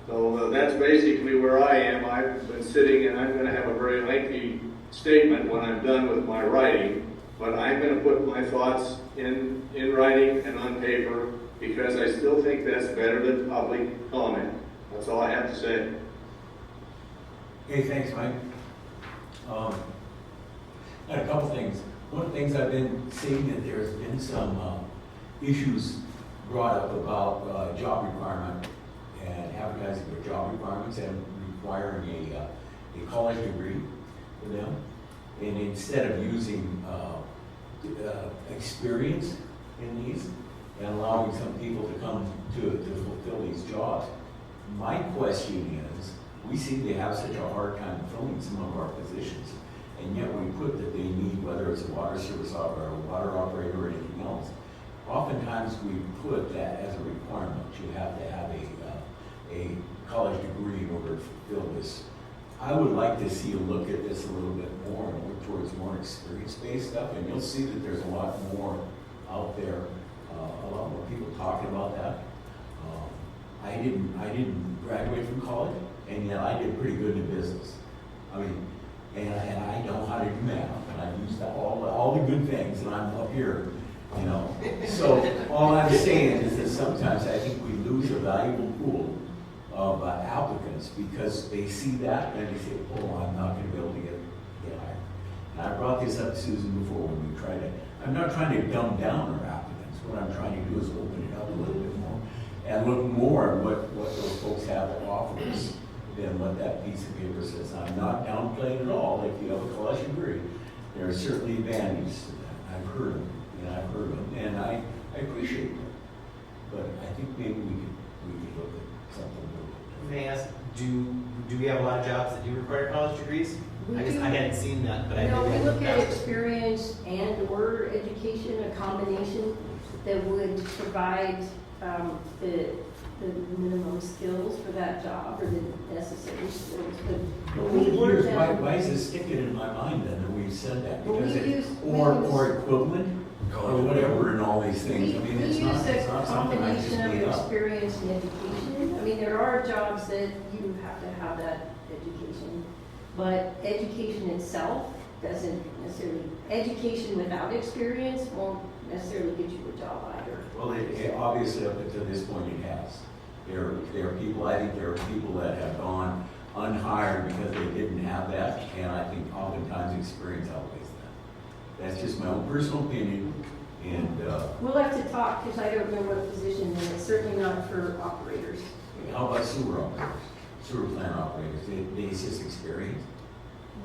So that's basically where I am. I've been sitting, and I'm going to have a very lengthy statement when I'm done with my writing, but I'm going to put my thoughts in writing and on paper, because I still think that's better than public comment. That's all I have to say. Hey, thanks, Mike. And a couple things. One of the things I've been seeing, that there's been some issues brought up about job requirement and advertising for job requirements and requiring a college degree for them. And instead of using experience in these and allowing some people to come to fulfill these jobs, my question is, we seem to have such a hard time filling some of our positions, and yet we put that they need, whether it's a water service operator, a water operator, or anything else. Oftentimes we put that as a requirement. You have to have a college degree in order to fulfill this. I would like to see you look at this a little bit more and work towards more experience-based stuff, and you'll see that there's a lot more out there, a lot more people talking about that. I didn't graduate from college, and yet I did pretty good in business. I mean, and I know how to do math, and I've used all the good things, and I'm up here, you know. So all I'm saying is that sometimes I think we lose a valuable pool of applicants because they see that and they say, oh, I'm not going to be able to get hired. And I brought this up to Susan before when we tried to, I'm not trying to dumb down our applicants. What I'm trying to do is open it up a little bit more and look more at what those folks have to offer us than what that piece of paper says. I'm not downplaying at all. If you have a college degree, there are certainly advantages to that. I've heard them, and I appreciate them. But I think maybe we could look at something a little bit. May I ask, do we have a lot of jobs that do require college degrees? We I guess do. I hadn't seen that, but I No, knew we that. look at experience and or education, a combination that would provide the minimum skills for that job or the necessary skills. But Over when the we work years, down- why is it sticking in my mind then that we've said that? Well, Because we it, use- or equivalent, or whatever, and all these things. I mean, We it's use not a something I just combination made of up. experience and education. I mean, there are jobs that you have to have that education, but education itself doesn't necessarily, education without experience won't necessarily get you a job either. Well, it obviously up until this point it has. There are people, I think there are people that have gone unhired because they didn't have that, and I think oftentimes experience outweighs that. That's just my own personal opinion, and We'll have to talk, because I don't know what position, and it's certainly not for operators. how about sewer operators, sewer plant operators? It's just experience.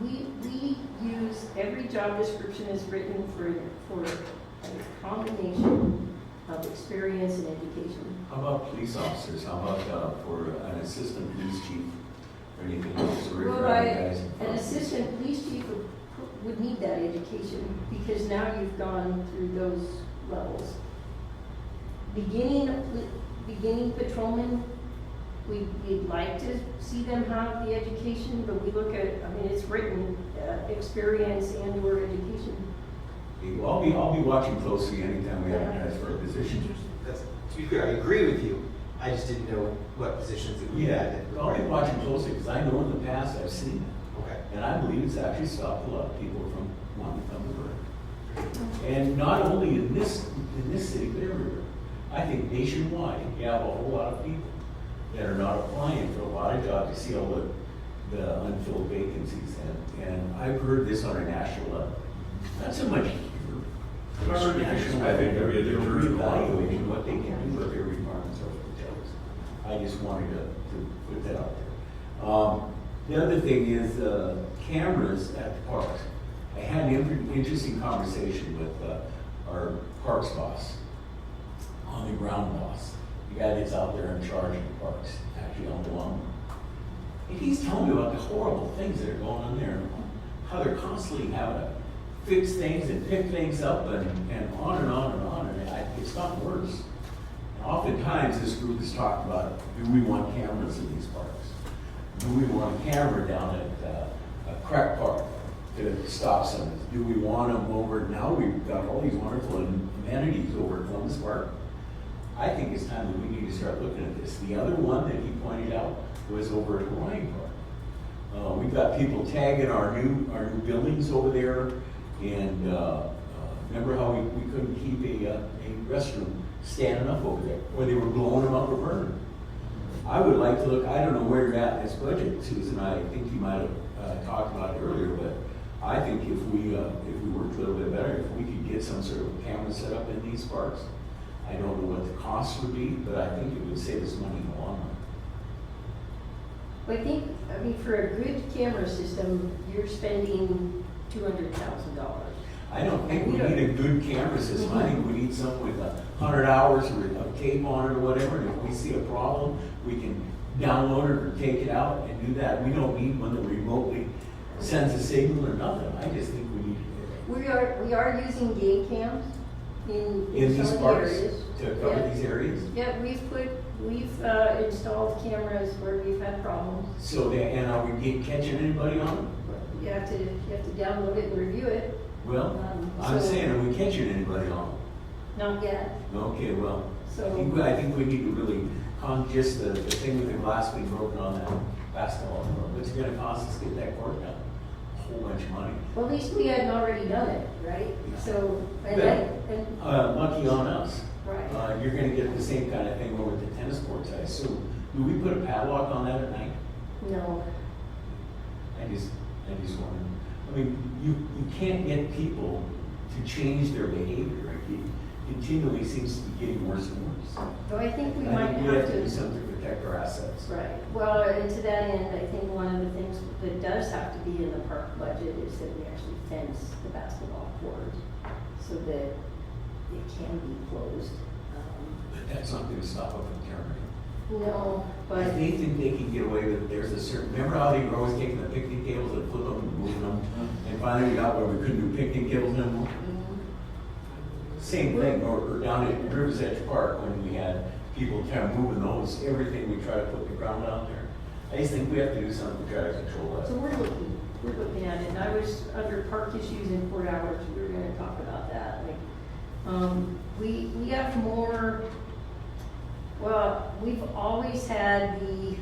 We use, every job description is written for a combination of experience and education. How about police officers? How about for an assistant police chief or anything else? Or Well, guys? an assistant police chief would need that education, because now you've gone through those levels. Beginning patrolmen, we'd like to see them have the education, but we look at, I mean, it's written, experience and or education. I'll be watching closely anytime we advertise for a position. To be clear, I agree with you. I just didn't know what positions it would Yeah, I'll be watching closely because I know in the past I've seen it. Okay. And I believe it's actually stopped a lot of people from wanting to come to work. And not only in this city, but everywhere. I think nationwide, you have a whole lot of people that are not applying for a lot of jobs. You see all the unfilled vacancies. And I've heard this on a national level. Not so much here. but on a national I think level, maybe they're the jury will- reevaluating what they can do, what their requirements are for the jobs. I just wanted to put that out there. The other thing is cameras at the parks. I had an interesting conversation with our parks boss, on the ground boss, the guy that's out there in charge of the parks, actually on the lawn. And he's telling me about the horrible things that are going on there, and how they're constantly having to fix things and pick things up and on and on and on, and it's gotten worse. And oftentimes this group is talking about, do we want cameras in these parks? Do we want a camera down at a crack park to stop some? Do we want them over, now we've got all these wonderful amenities over at Columbus Park. I think it's time that we need to start looking at this. The other one that he pointed out was over at Hawaiian Park. We've got people tagging our new buildings over there, and remember how we couldn't keep a restroom standing up over there, or they were blowing them up or burning them. I would like to look, I don't know where you're at in this budget, Susan, I think you might have talked about it earlier, but I think if we worked a little bit better, if we could get some sort of camera set up in these parks, I don't know what the cost would be, but I think it would save us money in the long run. I mean, for a good camera system, you're spending $200,000. I don't think we need a good camera system. I think we need something with 100 hours of tape on it or whatever. And if we see a problem, we can download it or take it out and do that. We don't need one that remotely sends a signal or nothing. I just think we need We are using game cams in in these some parks areas. to cover these areas. Yeah, we've installed cameras where we've had problems. So, and are we catching anybody on them? You have to download it and review it. Well, I'm so- saying, are we catching anybody on them? Not yet. Okay, well, So- I think we need to really just the thing with the glass being broken on that basketball court, what's it gonna cost us to get that court done? A whole bunch of money. Well, at least we had already done it, right? Yeah. So, and But, that, and, lucky on us. right. You're gonna get the same kind of thing over at the tennis courts, I assume. Do we put a padlock on that at night? No, I just wonder. I mean, you can't get people to change their behavior. It continually seems to be getting worse and worse. so I think we I might think we have to do to. something to protect our assets. Right, well, and to that end, I think one of the things that does have to be in the park budget is that we actually fence the basketball court so that it can be closed. But that's not gonna stop it from tearing. No, but. If they think they can get away with it, there's a certain, remember how they were always taking the picnic tables and flip them and moving them? And finally we got where we couldn't do picnic tables anymore? Same thing, or down at Rivers Edge Park when we had people kind of moving those, everything, we try to put the ground out there. I just think we have to do something to try to control So that. we're looking at it, and I was under park issues in court hours, we were gonna talk about that, like, we have more, well, we've always had the,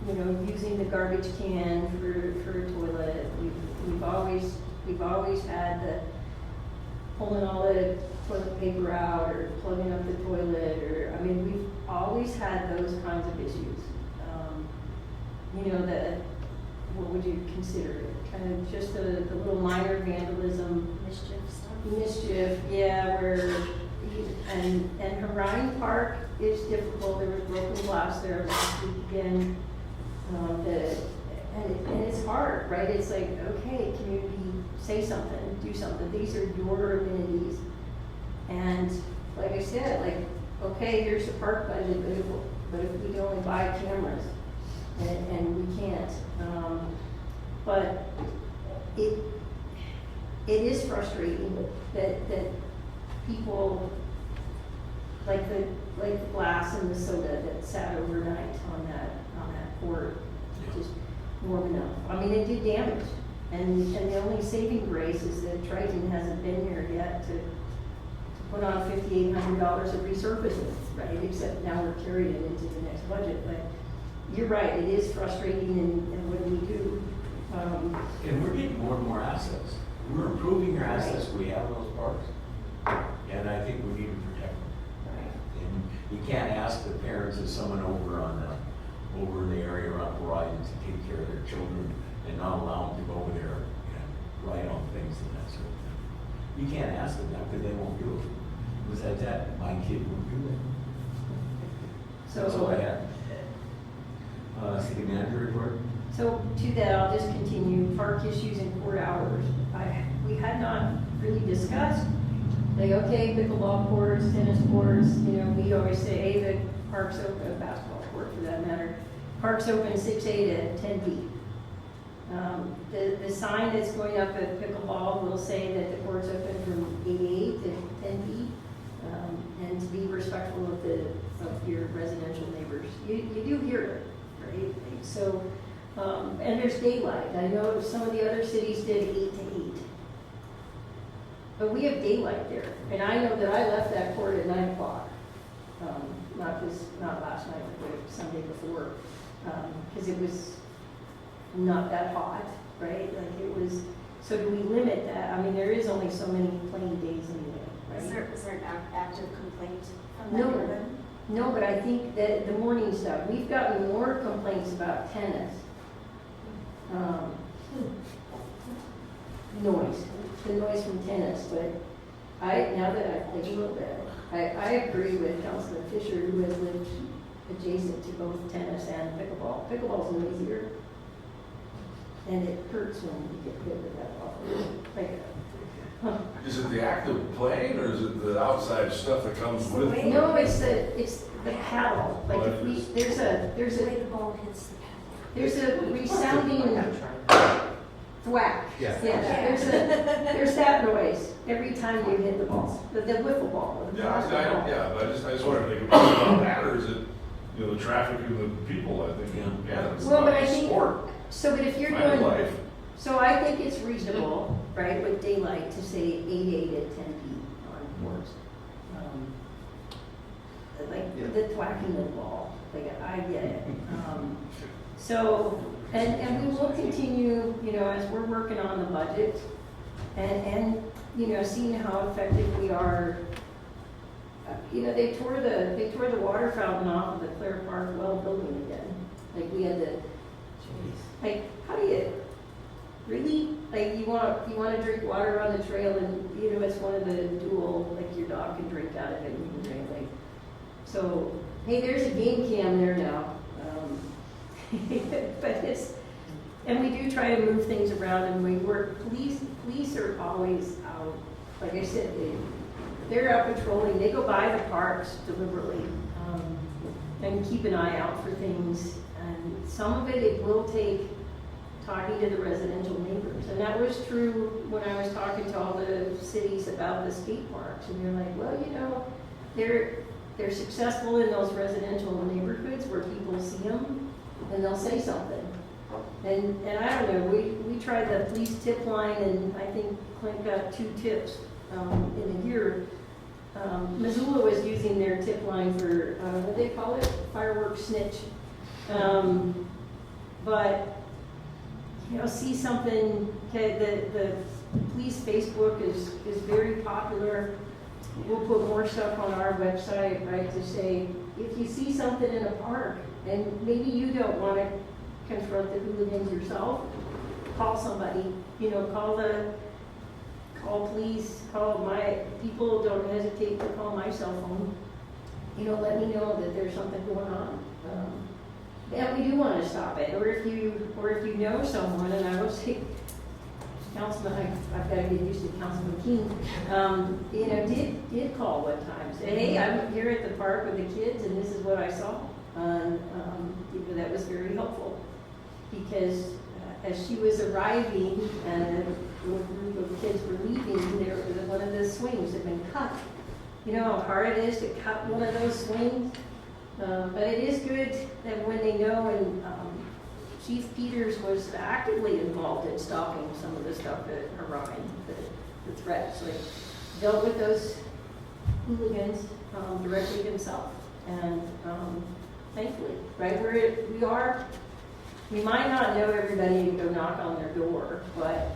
you know, using the garbage can for a toilet, we've always had the pulling all the toilet paper out, or plugging up the toilet, or, I mean, we've always had those kinds of issues. You know, what would you consider it? Kind of just the little minor vandalism. Mischief, yeah, where, and Orion Park is difficult, there was broken glass there last week again. And it's hard, right? It's like, okay, community, say something, do something, these are your amenities. And like I said, like, okay, here's the park budget, but if we can only buy cameras, and we can't. But it is frustrating that people, like the glass and the soda that sat overnight on that court, just warm enough. I mean, it did damage. And the only saving grace is that Triton hasn't been here yet to put on $5,800 of resurfacing, right? Except now we're carrying it into the next budget. But you're right, it is frustrating, and what do we do? And we're getting more and more assets. We're improving our assets we have in those parks. And I think we need to protect them. Right. And you can't ask the parents of someone over in the area around Orion to take care of their children and not allow them to go over there and write on things and that sort of thing. You can't ask them that because they won't do it. Besides that, my kid won't do it. So That's all I had. City manager report? So to that, I'll just continue, park issues and court hours. We had not really discussed, like, okay, pickleball courts, tennis courts, you know, we always say, hey, the park's open, basketball court for that matter, park's open 6A to 10B. The sign that's going up at pickleball will say that the court's open from 8A to 10B, and to be respectful of your residential neighbors. You do hear it, right? So, and there's daylight. I know some of the other cities did 8 to 8. But we have daylight there. And I know that I left that court at 9 o'clock. Not last night, but the Sunday before. Because it was not that hot, right? Like it was, so do we limit that? I mean, there is only so many playing days anyway, right? Is there an active complaint from that No. neighborhood? No, but I think that the morning stuff, we've gotten more complaints about tennis. The noise from tennis, but now that I think a little bit, I agree with Councilman Fisher, who has lived adjacent to both tennis and pickleball. Pickleball's noisier, and it hurts when you get hit with that ball. Is it the act of playing, or is it the outside stuff that comes with it? No, it's the paddle. Like if we, there's a The way the ball hits the paddle. there's a resounding thwack. Yeah. There's that noise every time you hit the ball, the wiffle ball. The basketball. But I just wanted to think about that, or is it, the traffic and the people, I think, it's Well, but not I a think, sport. so but if you're Kind of doing, life. so I think it's reasonable, right, with daylight to say 8A to 10 p on boards. like the whacking the ball, like I get it. So, and we will continue, you know, as we're working on the budget and, you know, seeing how effective we are. You know, they tore the water fountain off of the Claire Park well building again. Like we had to, like, how do you, really? Like you want to drink water on the trail and, you know, it's one of the dual, like your dog can drink out of it and you can drink, like. So, hey, there's a game cam there now. But it's, and we do try to move things around and we work, police are always out. Like I said, they're out patrolling, they go by the parks deliberately, and keep an eye out for things. And some of it will take talking to the residential neighbors. And that was true when I was talking to all the cities about the skate parks. And you're like, well, you know, they're successful in those residential neighborhoods where people see them and they'll say something. And I don't know, we tried the police tip line and I think Clint got 2 tips in a year. Missoula was using their tip line for, what do they call it? Fireworks snitch. But, you know, see something, okay, the police Facebook is very popular. We'll put more stuff on our website, right, to say, if you see something in a park, and maybe you don't want to confront the hooligans yourself, call somebody, you know, call police, people don't hesitate to call my cell phone. You know, let me know that there's something going on. And we do want to stop it, or if you know someone, and I will say, Councilman, I've got to get used to Councilman King, you know, did call one time, say, hey, I'm here at the park with the kids and this is what I saw. And that was very helpful because as she was arriving and a group of kids were leaving, one of the swings had been cut. You know how hard it is to cut one of those swings? But it is good that when they know, and Chief Peters was actively involved in stopping some of the stuff at Orion, the threats. Like, dealt with those hooligans directly himself. And thankfully, right, we might not know everybody and go knock on their door, but,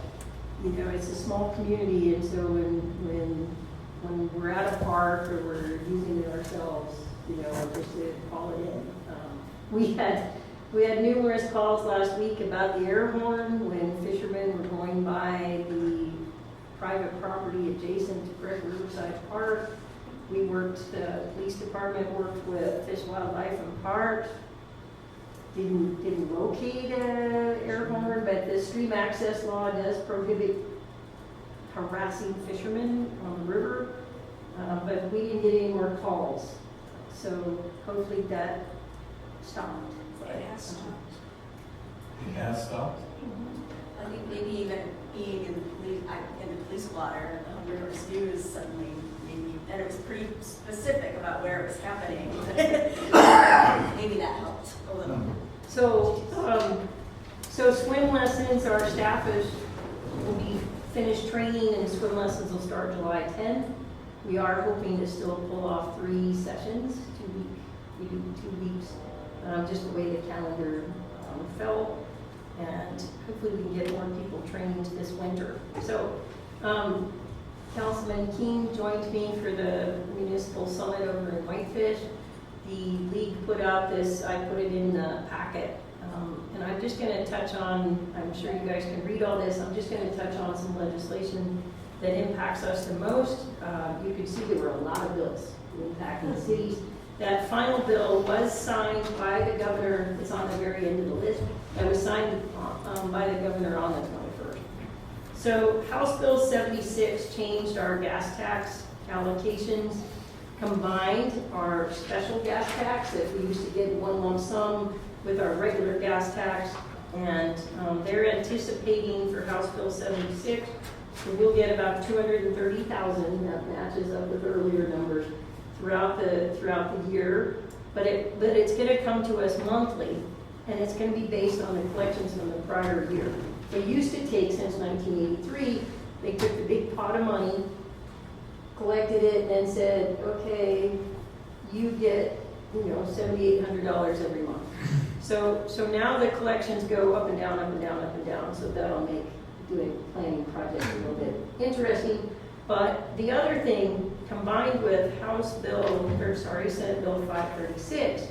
you know, it's a small community, and so when we're at a park or we're using it ourselves, you know, just to call it in. We had numerous calls last week about the air horn when fishermen were going by the private property adjacent to Great Riverside Park. The police department worked with Fish, Wildlife, and Parks. Didn't locate an air horn, but the stream access law does prohibit harassing fishermen on the river. But we didn't get any more calls. So hopefully that stopped. It has stopped. It has stopped? I think maybe even being in the police blotter, the Rivers News suddenly maybe, and it was pretty specific about where it was happening. Maybe that helped a little. So swim lessons, our staff will be finished training and swim lessons will start July 10th. We are hoping to still pull off 3 sessions, 2 weeks. We do 2 weeks, just the way the calendar fell. And hopefully we can get more people trained this winter. So Councilman King joined me for the municipal summit over in Whitefish. The league put out this, I put it in the packet. And I'm just going to touch on, I'm sure you guys can read all this, I'm just going to touch on some legislation that impacts us the most. You can see there were a lot of bills impacting the cities. That final bill was signed by the governor, it's on the very end of the list, that was signed by the governor on the 21st. So House Bill 76 changed our gas tax allocations, combined our special gas tax that we used to get in one lump sum with our regular gas tax, and they're anticipating for House Bill 76 that we'll get about $230,000, that matches up with earlier numbers, throughout the year, but it's going to come to us monthly, and it's going to be based on the collections from the prior year. They used to take, since 1983, they took the big pot of money, collected it, and then said, okay, you get, $7,800 every month. So now the collections go up and down, up and down, up and down, so that'll make doing planning projects a little bit interesting. But the other thing, combined with Senate Bill 536,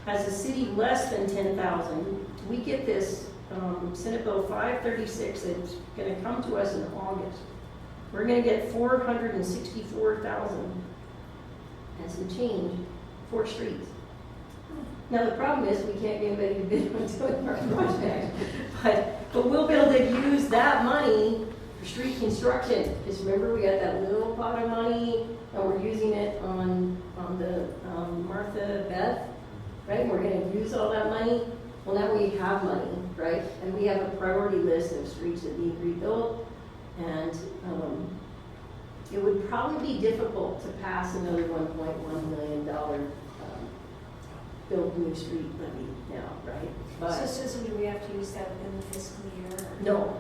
as a city less than 10,000, we get this Senate Bill 536 that's going to come to us in August. We're going to get 464,000 and some change for streets. Now the problem is we can't get anybody to bid on doing our project, but we'll be able to use that money for street construction. Because remember, we got that little pot of money and we're using it on the Martha Beth, right? And we're going to use all that money. Well, now we have money, right? And we have a priority list of streets that need rebuilt. And it would probably be difficult to pass another $1.1 million build new street levy now, right? But So Susan, do we have to use that within the fiscal year? Or? no,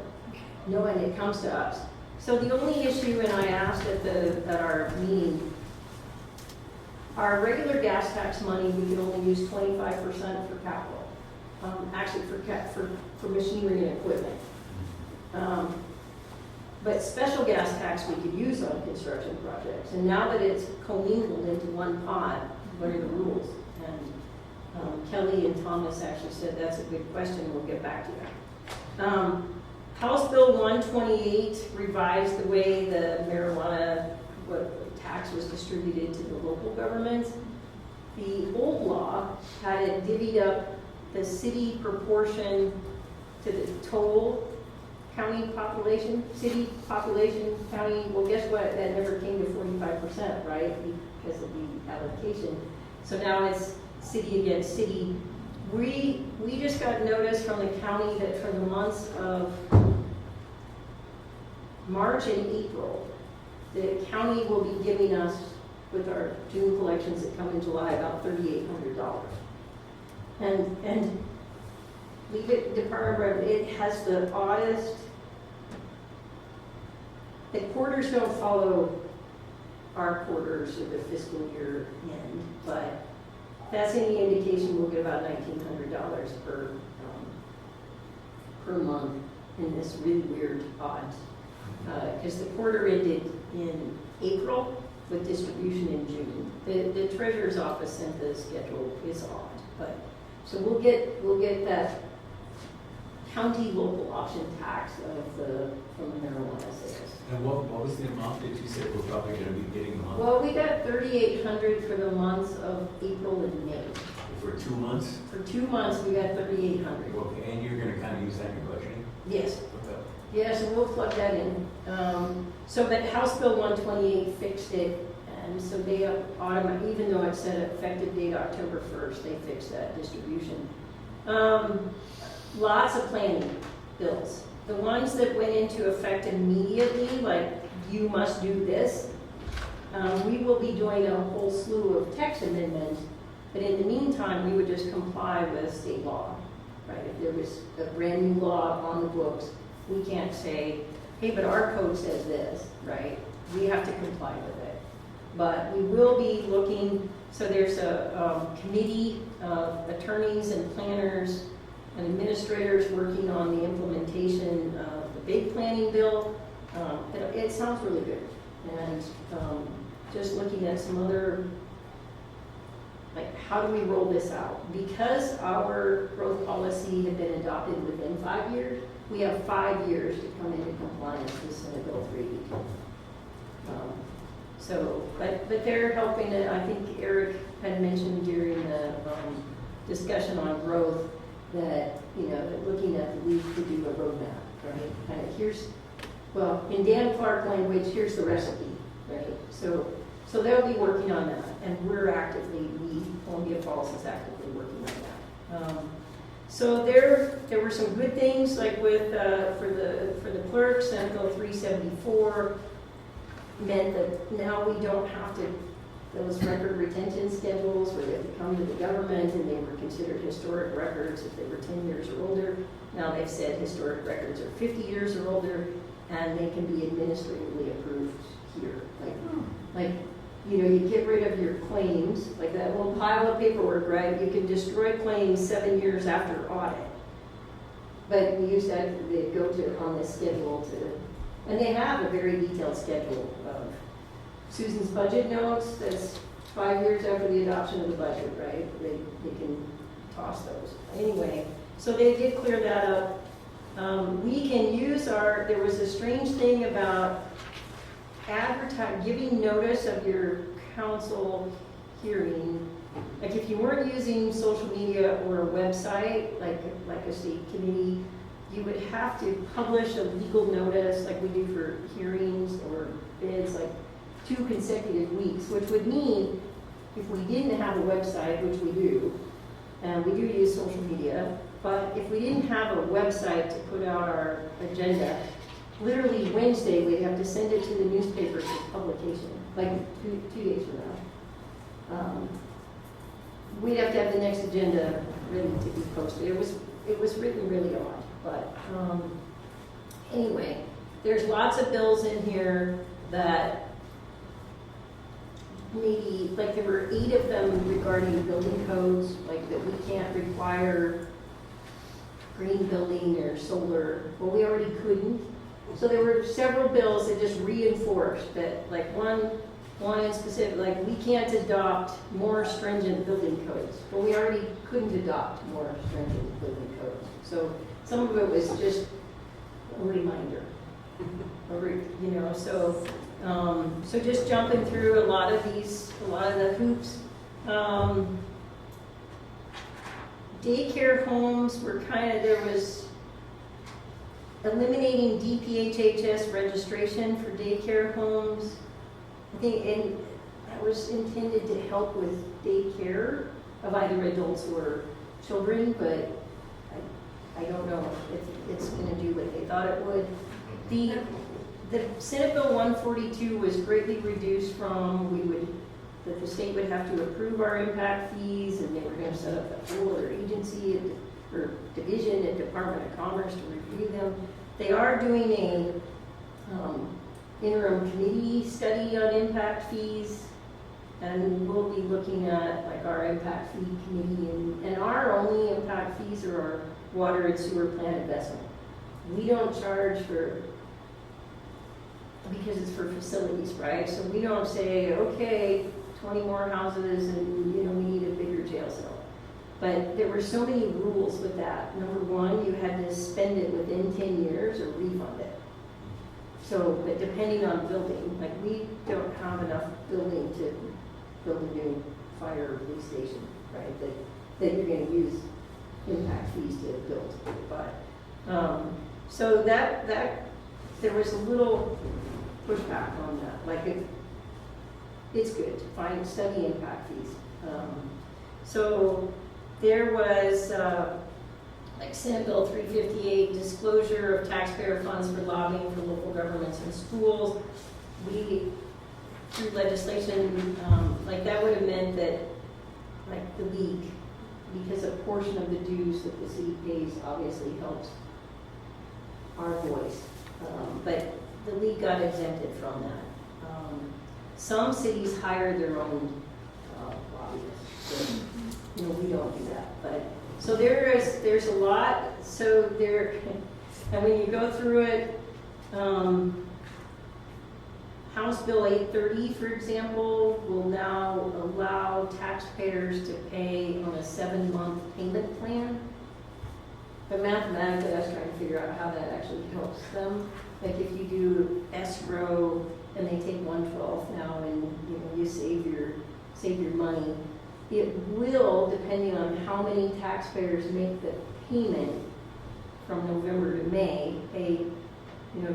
no, and it comes to us. So the only issue, and I asked at our meeting, our regular gas tax money, we can only use 25% for capital. Actually, for machinery and equipment. But special gas tax we could use on construction projects. And now that it's commingled into one pot, what are the rules? And Kelly and Thomas actually said that's a good question. We'll get back to that. House Bill 128 revised the way the marijuana tax was distributed to the local governments. The old law had it divvied up the city proportion to the total county population, city population, county. Well, guess what? That never came to 45%, right? Because of the allocation. So now it's city against city. We just got notice from the county that for the months of March and April, the county will be giving us, with our June collections that come in July, about $3,800. And leave it Department of Revenue, it has the oddest, the quarters don't follow our quarters or the fiscal year end, but that's any indication we'll get about $1,900 per month in this really weird odd, because the quarter ended in April with distribution in June. The treasurer's office sent the schedule, is odd, but so we'll get that county local option tax from the marijuana sales. And what was the amount that you said we're probably going to be getting a month? Well, we got $3,800 for the months of April and May. For 2 months? For 2 months, we got $3,800. Okay, and you're going to kind of use that in your budgeting? Yes. Okay. Yes, and we'll plug that in. But House Bill 128 fixed it, and so they automatically, even though it said effective date October 1st, they fixed that distribution. Lots of planning bills. The ones that went into effect immediately, like you must do this, we will be doing a whole slew of text amendments, but in the meantime, we would just comply with state law, right? If there was a brand new law on the books, we can't say, hey, but our code says this, right? We have to comply with it. But we will be looking, so there's a committee of attorneys and planners and administrators working on the implementation of the big planning bill. It sounds really good. And just looking at some other, like how do we roll this out? Because our growth policy had been adopted within 5 years, we have 5 years to come into compliance with Senate Bill 3. But they're helping it. I think Eric had mentioned during the discussion on growth that, looking at the week to do a roadmap, right? Kind of in Dan Clark language, here's the recipe, right? So they'll be working on that, and Columbia Falls is actively working on that. So there were some good things, like with for the clerks, Senate Bill 374 meant that now we don't have to, those record retention schedules where they have to come to the government and they were considered historic records if they were 10 years or older. Now they've said historic records are 50 years or older and they can be administratively approved here. Like you know, you get rid of your claims, like that whole pile of paperwork, right? You can destroy claims 7 years after audit. But we used that, they go to, on this schedule to, and they have a very detailed schedule of Susan's budget notes, that's 5 years after the adoption of the budget, right? They can toss those. Anyway, so they did clear that up. We can use there was a strange thing about giving notice of your council hearing. Like if you weren't using social media or a website, like a state committee, you would have to publish a legal notice like we do for hearings or bids, like 2 consecutive weeks, which would mean if we didn't have a website, which we do, and we do use social media, but if we didn't have a website to put out our agenda, literally Wednesday, we'd have to send it to the newspaper for publication, like two days from now. We'd have to have the next agenda ready to be posted. It was written really odd, but anyway, there's lots of bills in here that maybe, like there were 8 of them regarding building codes, like that we can't require green building or solar. Well, we already couldn't. So there were several bills that just reinforced that, like one in specific, like we can't adopt more stringent building codes. Well, we already couldn't adopt more stringent building codes. So some of it was just a reminder, you know, so just jumping through a lot of the hoops. Daycare homes were there was eliminating DPHHS registration for daycare homes. I think, and that was intended to help with daycare of either adults or children, but I don't know if it's going to do what they thought it would. The Senate Bill 142 was greatly reduced from that the state would have to approve our impact fees, and they were going to set up a whole other agency or division at Department of Commerce to review them. They are doing a interim committee study on impact fees, and we'll be looking at like our impact fee committee, and our only impact fees are our water and sewer plant investment. We don't charge because it's for facilities, right? So we don't say, okay, 20 more houses and we need a bigger jail cell. But there were so many rules with that. Number one, you had to spend it within 10 years or refund it. So, but depending on building, like we don't have enough building to build a new fire or police station, right? That you're going to use impact fees to build. But so that there was a little pushback on that. Like it's good to study impact fees. So there was like Senate Bill 358, disclosure of taxpayer funds for lobbying for local governments and schools. We, through legislation, like that would have meant that like the league, because a portion of the dues that the city pays obviously helps our voice. But the league got exempted from that. Some cities hire their own lobbyists. So, we don't do that. But so there's a lot. So there, and when you go through it, House Bill 830, for example, will now allow taxpayers to pay on a 7-month payment plan. But mathematically, I was trying to figure out how that actually helps them. Like if you do escrow and they take 1/12 now, and you save your money, it will, depending on how many taxpayers make the payment from November to May, pay,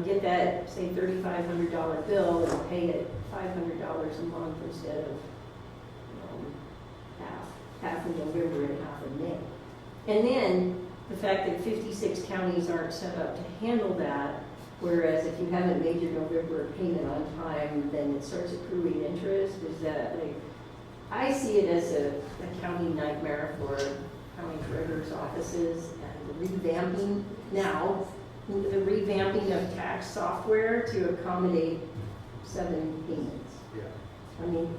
get that say $3,500 bill and pay it $500 a month instead of half in November and half in May. And then the fact that 56 counties aren't set up to handle that, whereas if you haven't made your November payment on time, then it starts accruing interest. Is that like, I see it as a county nightmare for county treasurer's offices, and the revamping of tax software to accommodate 7 payments. Yeah. I mean,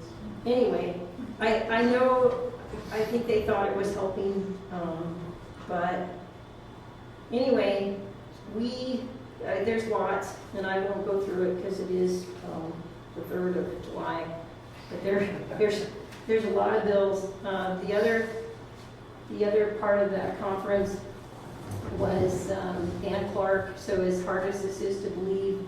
anyway, I know, I think they thought it was helping, but anyway, there's lots, and I won't go through it because it is the 3rd of July, but there's a lot of bills. The other part of that conference was Dan Clark. So as hard as this is to believe,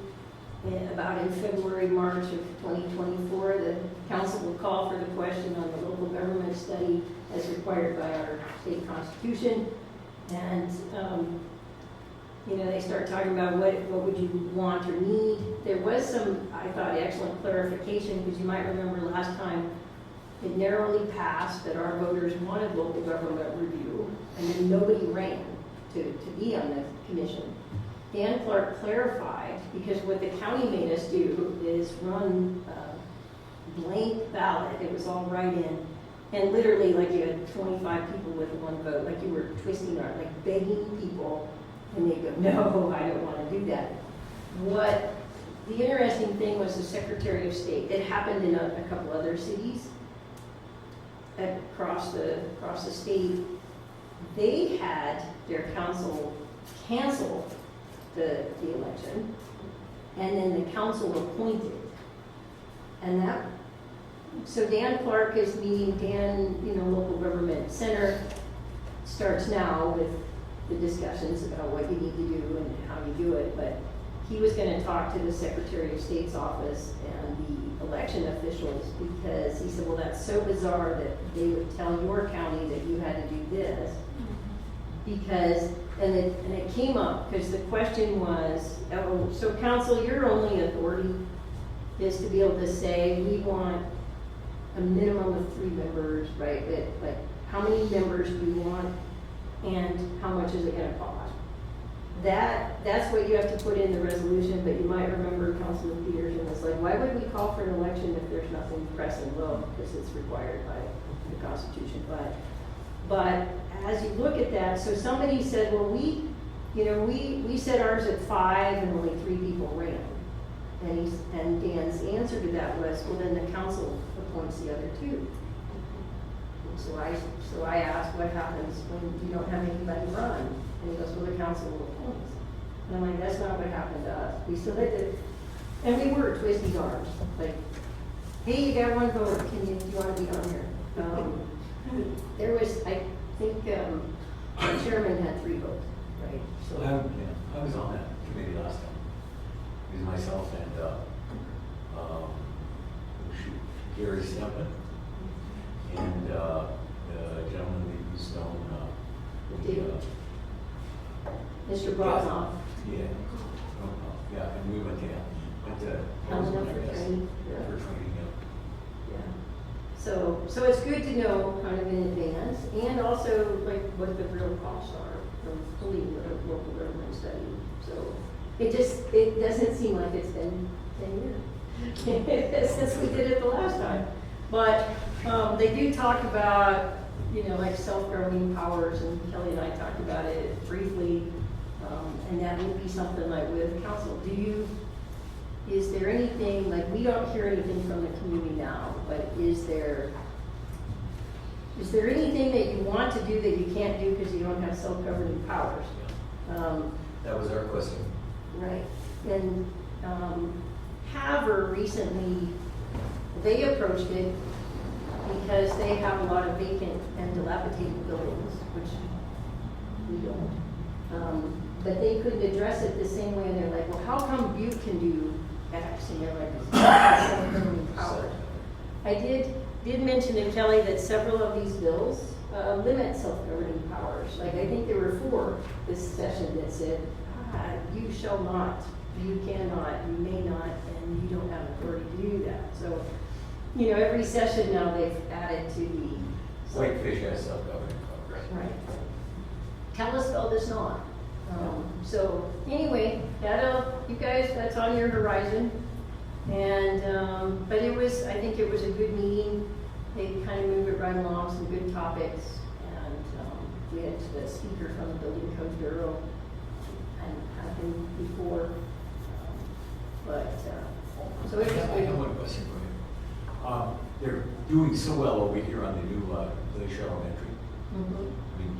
about in February, March of 2024, the council will call for the question on the local government study as required by our state constitution. And, they start talking about what would you want or need. There was some, I thought, excellent clarification, because you might remember last time it narrowly passed that our voters wanted local government review, and then nobody ran to be on the commission. Dan Clark clarified, because what the county made us do is run a blank ballot. It was all write-in, and literally, like, you had 25 people with one vote, like you were twisting our, like, begging people, and they go, no, I don't want to do that. What the interesting thing was, the Secretary of State, it happened in a couple other cities across the state. They had their council cancel the election, and then the council appointed. And so Dan Clark is meeting, local government center starts now with the discussions about what you need to do and how you do it, but he was going to talk to the Secretary of State's office and the election officials, because he said, well, that's so bizarre that they would tell your county that you had to do this. Because, and it came up, because the question was, oh, so council, your only authority is to be able to say, we want a minimum of 3 members, right? Like, how many members do you want, and how much is it going to cost? That's what you have to put in the resolution, but you might remember Councilman Peterson was like, why would we call for an election if there's nothing pressing? Well, because it's required by the Constitution. But as you look at that, so somebody said, well, we set ours at 5 and only 3 people ran. And Dan's answer to that was, well, then the council appoints the other 2. So I asked, what happens when you don't have anybody run? And he goes, well, the council will appoint. And I'm like, that's not what happened to us. We still had to, and we were twisting arms. Like, hey, you got 1 vote. Do you want to be on here? There was, I think, the chairman had 3 votes, right? So I was on that committee last time. It was myself and Gary Stempen and the gentleman we used on Mr. Brosnoff. Yeah. And we went to Helena for training. For training, Yeah. So it's good to know kind of in advance, and also like what the real costs are from pulling the local government study. So it doesn't seem like it's been 10 years since we did it the last time. But they do talk about, like self-governing powers, and Kelly and I talked about it briefly, and that would be something like with council. Is there anything, like, we don't hear anything from the community now, but is there anything that you want to do that you can't do because you don't have self-governing powers? that was our question. Right. And Haver recently, they approached it because they have a lot of vacant and dilapidated buildings, which we don't. But they couldn't address it the same way, and they're like, well, how come Butte can do X? And they're like, it's not self-governing power. I did mention to Kelly that several of these bills limit self-governing powers. Like, I think there were 4 this session that said, you shall not, you cannot, you may not, and you don't have authority to do that. So, every session now they've added to the Whitefish has self-governing powers. Right. Kalispell does not. So anyway, you guys, that's on your horizon. And but I think it was a good meeting. They kind of moved it right along, some good topics, and we had the speaker from the Building Code Bureau and had him before. So it was I have good. one question for you. doing so well over here on the new Glacier Elementary. Mhm. I mean,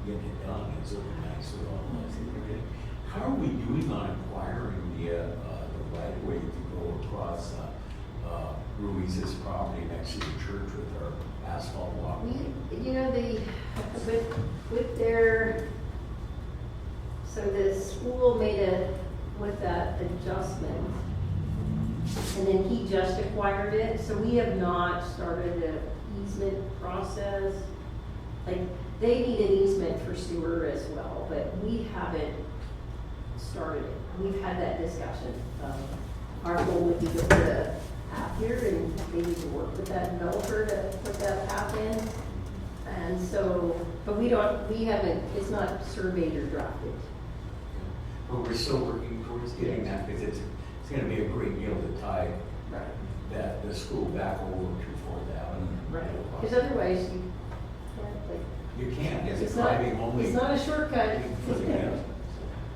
getting it done, it's looking nice with all this and everything. How are we doing on acquiring the right of way to go across Ruiz's property next to the church with our asphalt walk? You know, with their, so the school made with that adjustment, and then he just acquired it, so we have not started the easement process. Like, they need an easement for sewer as well, but we haven't started it. We've had that discussion. Our goal would be to put a path here, and maybe to work with that developer to put that path in. And so, but we haven't, it's not surveyed or drafted. But we're still working towards getting that, because it's gonna be a great deal to tie the school back over to Fourth Avenue. Right. Because otherwise, you can't, like. You can't, it's It's a not, driving only. it's not a shortcut.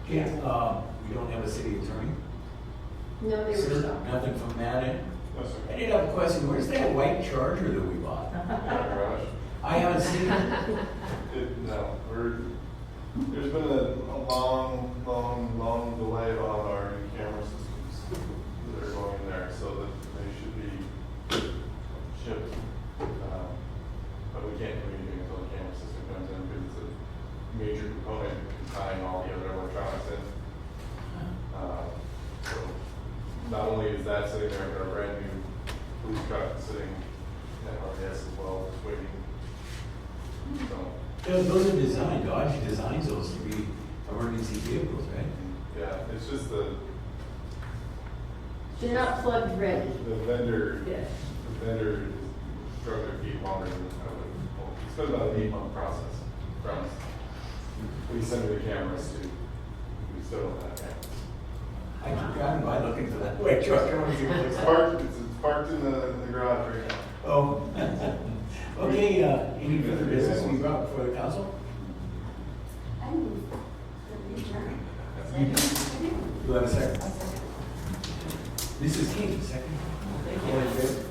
Yeah, we don't have a city attorney? No, they were Sir, stopped. nothing from that end? No, sir. I did have a question, where's that white Charger that we bought? Garage. I haven't seen it. No, there's been a long delay on our new camera systems that are going in there, so that they should be shipped. But we can't do anything until the camera system comes in, because it's a major component in tying all the other electronics in. So not only is that sitting there, but our brand new police truck is sitting at RDS as well, just waiting. So, Those are designed, Dodge designs those to be emergency vehicles, right? yeah, it's just They're not plugged ready. the vendor, Yeah. the vendor drug their feet longer than I would hope. It's been about an 8-month process from we send the cameras to, we still don't have cameras. I keep driving by looking for that white truck, I want to see what it looks It's like. parked in the garage right now. Oh. Okay, any further business we brought before the council? I move that we adjourn. You have a second? Mrs. King, second. All in favor?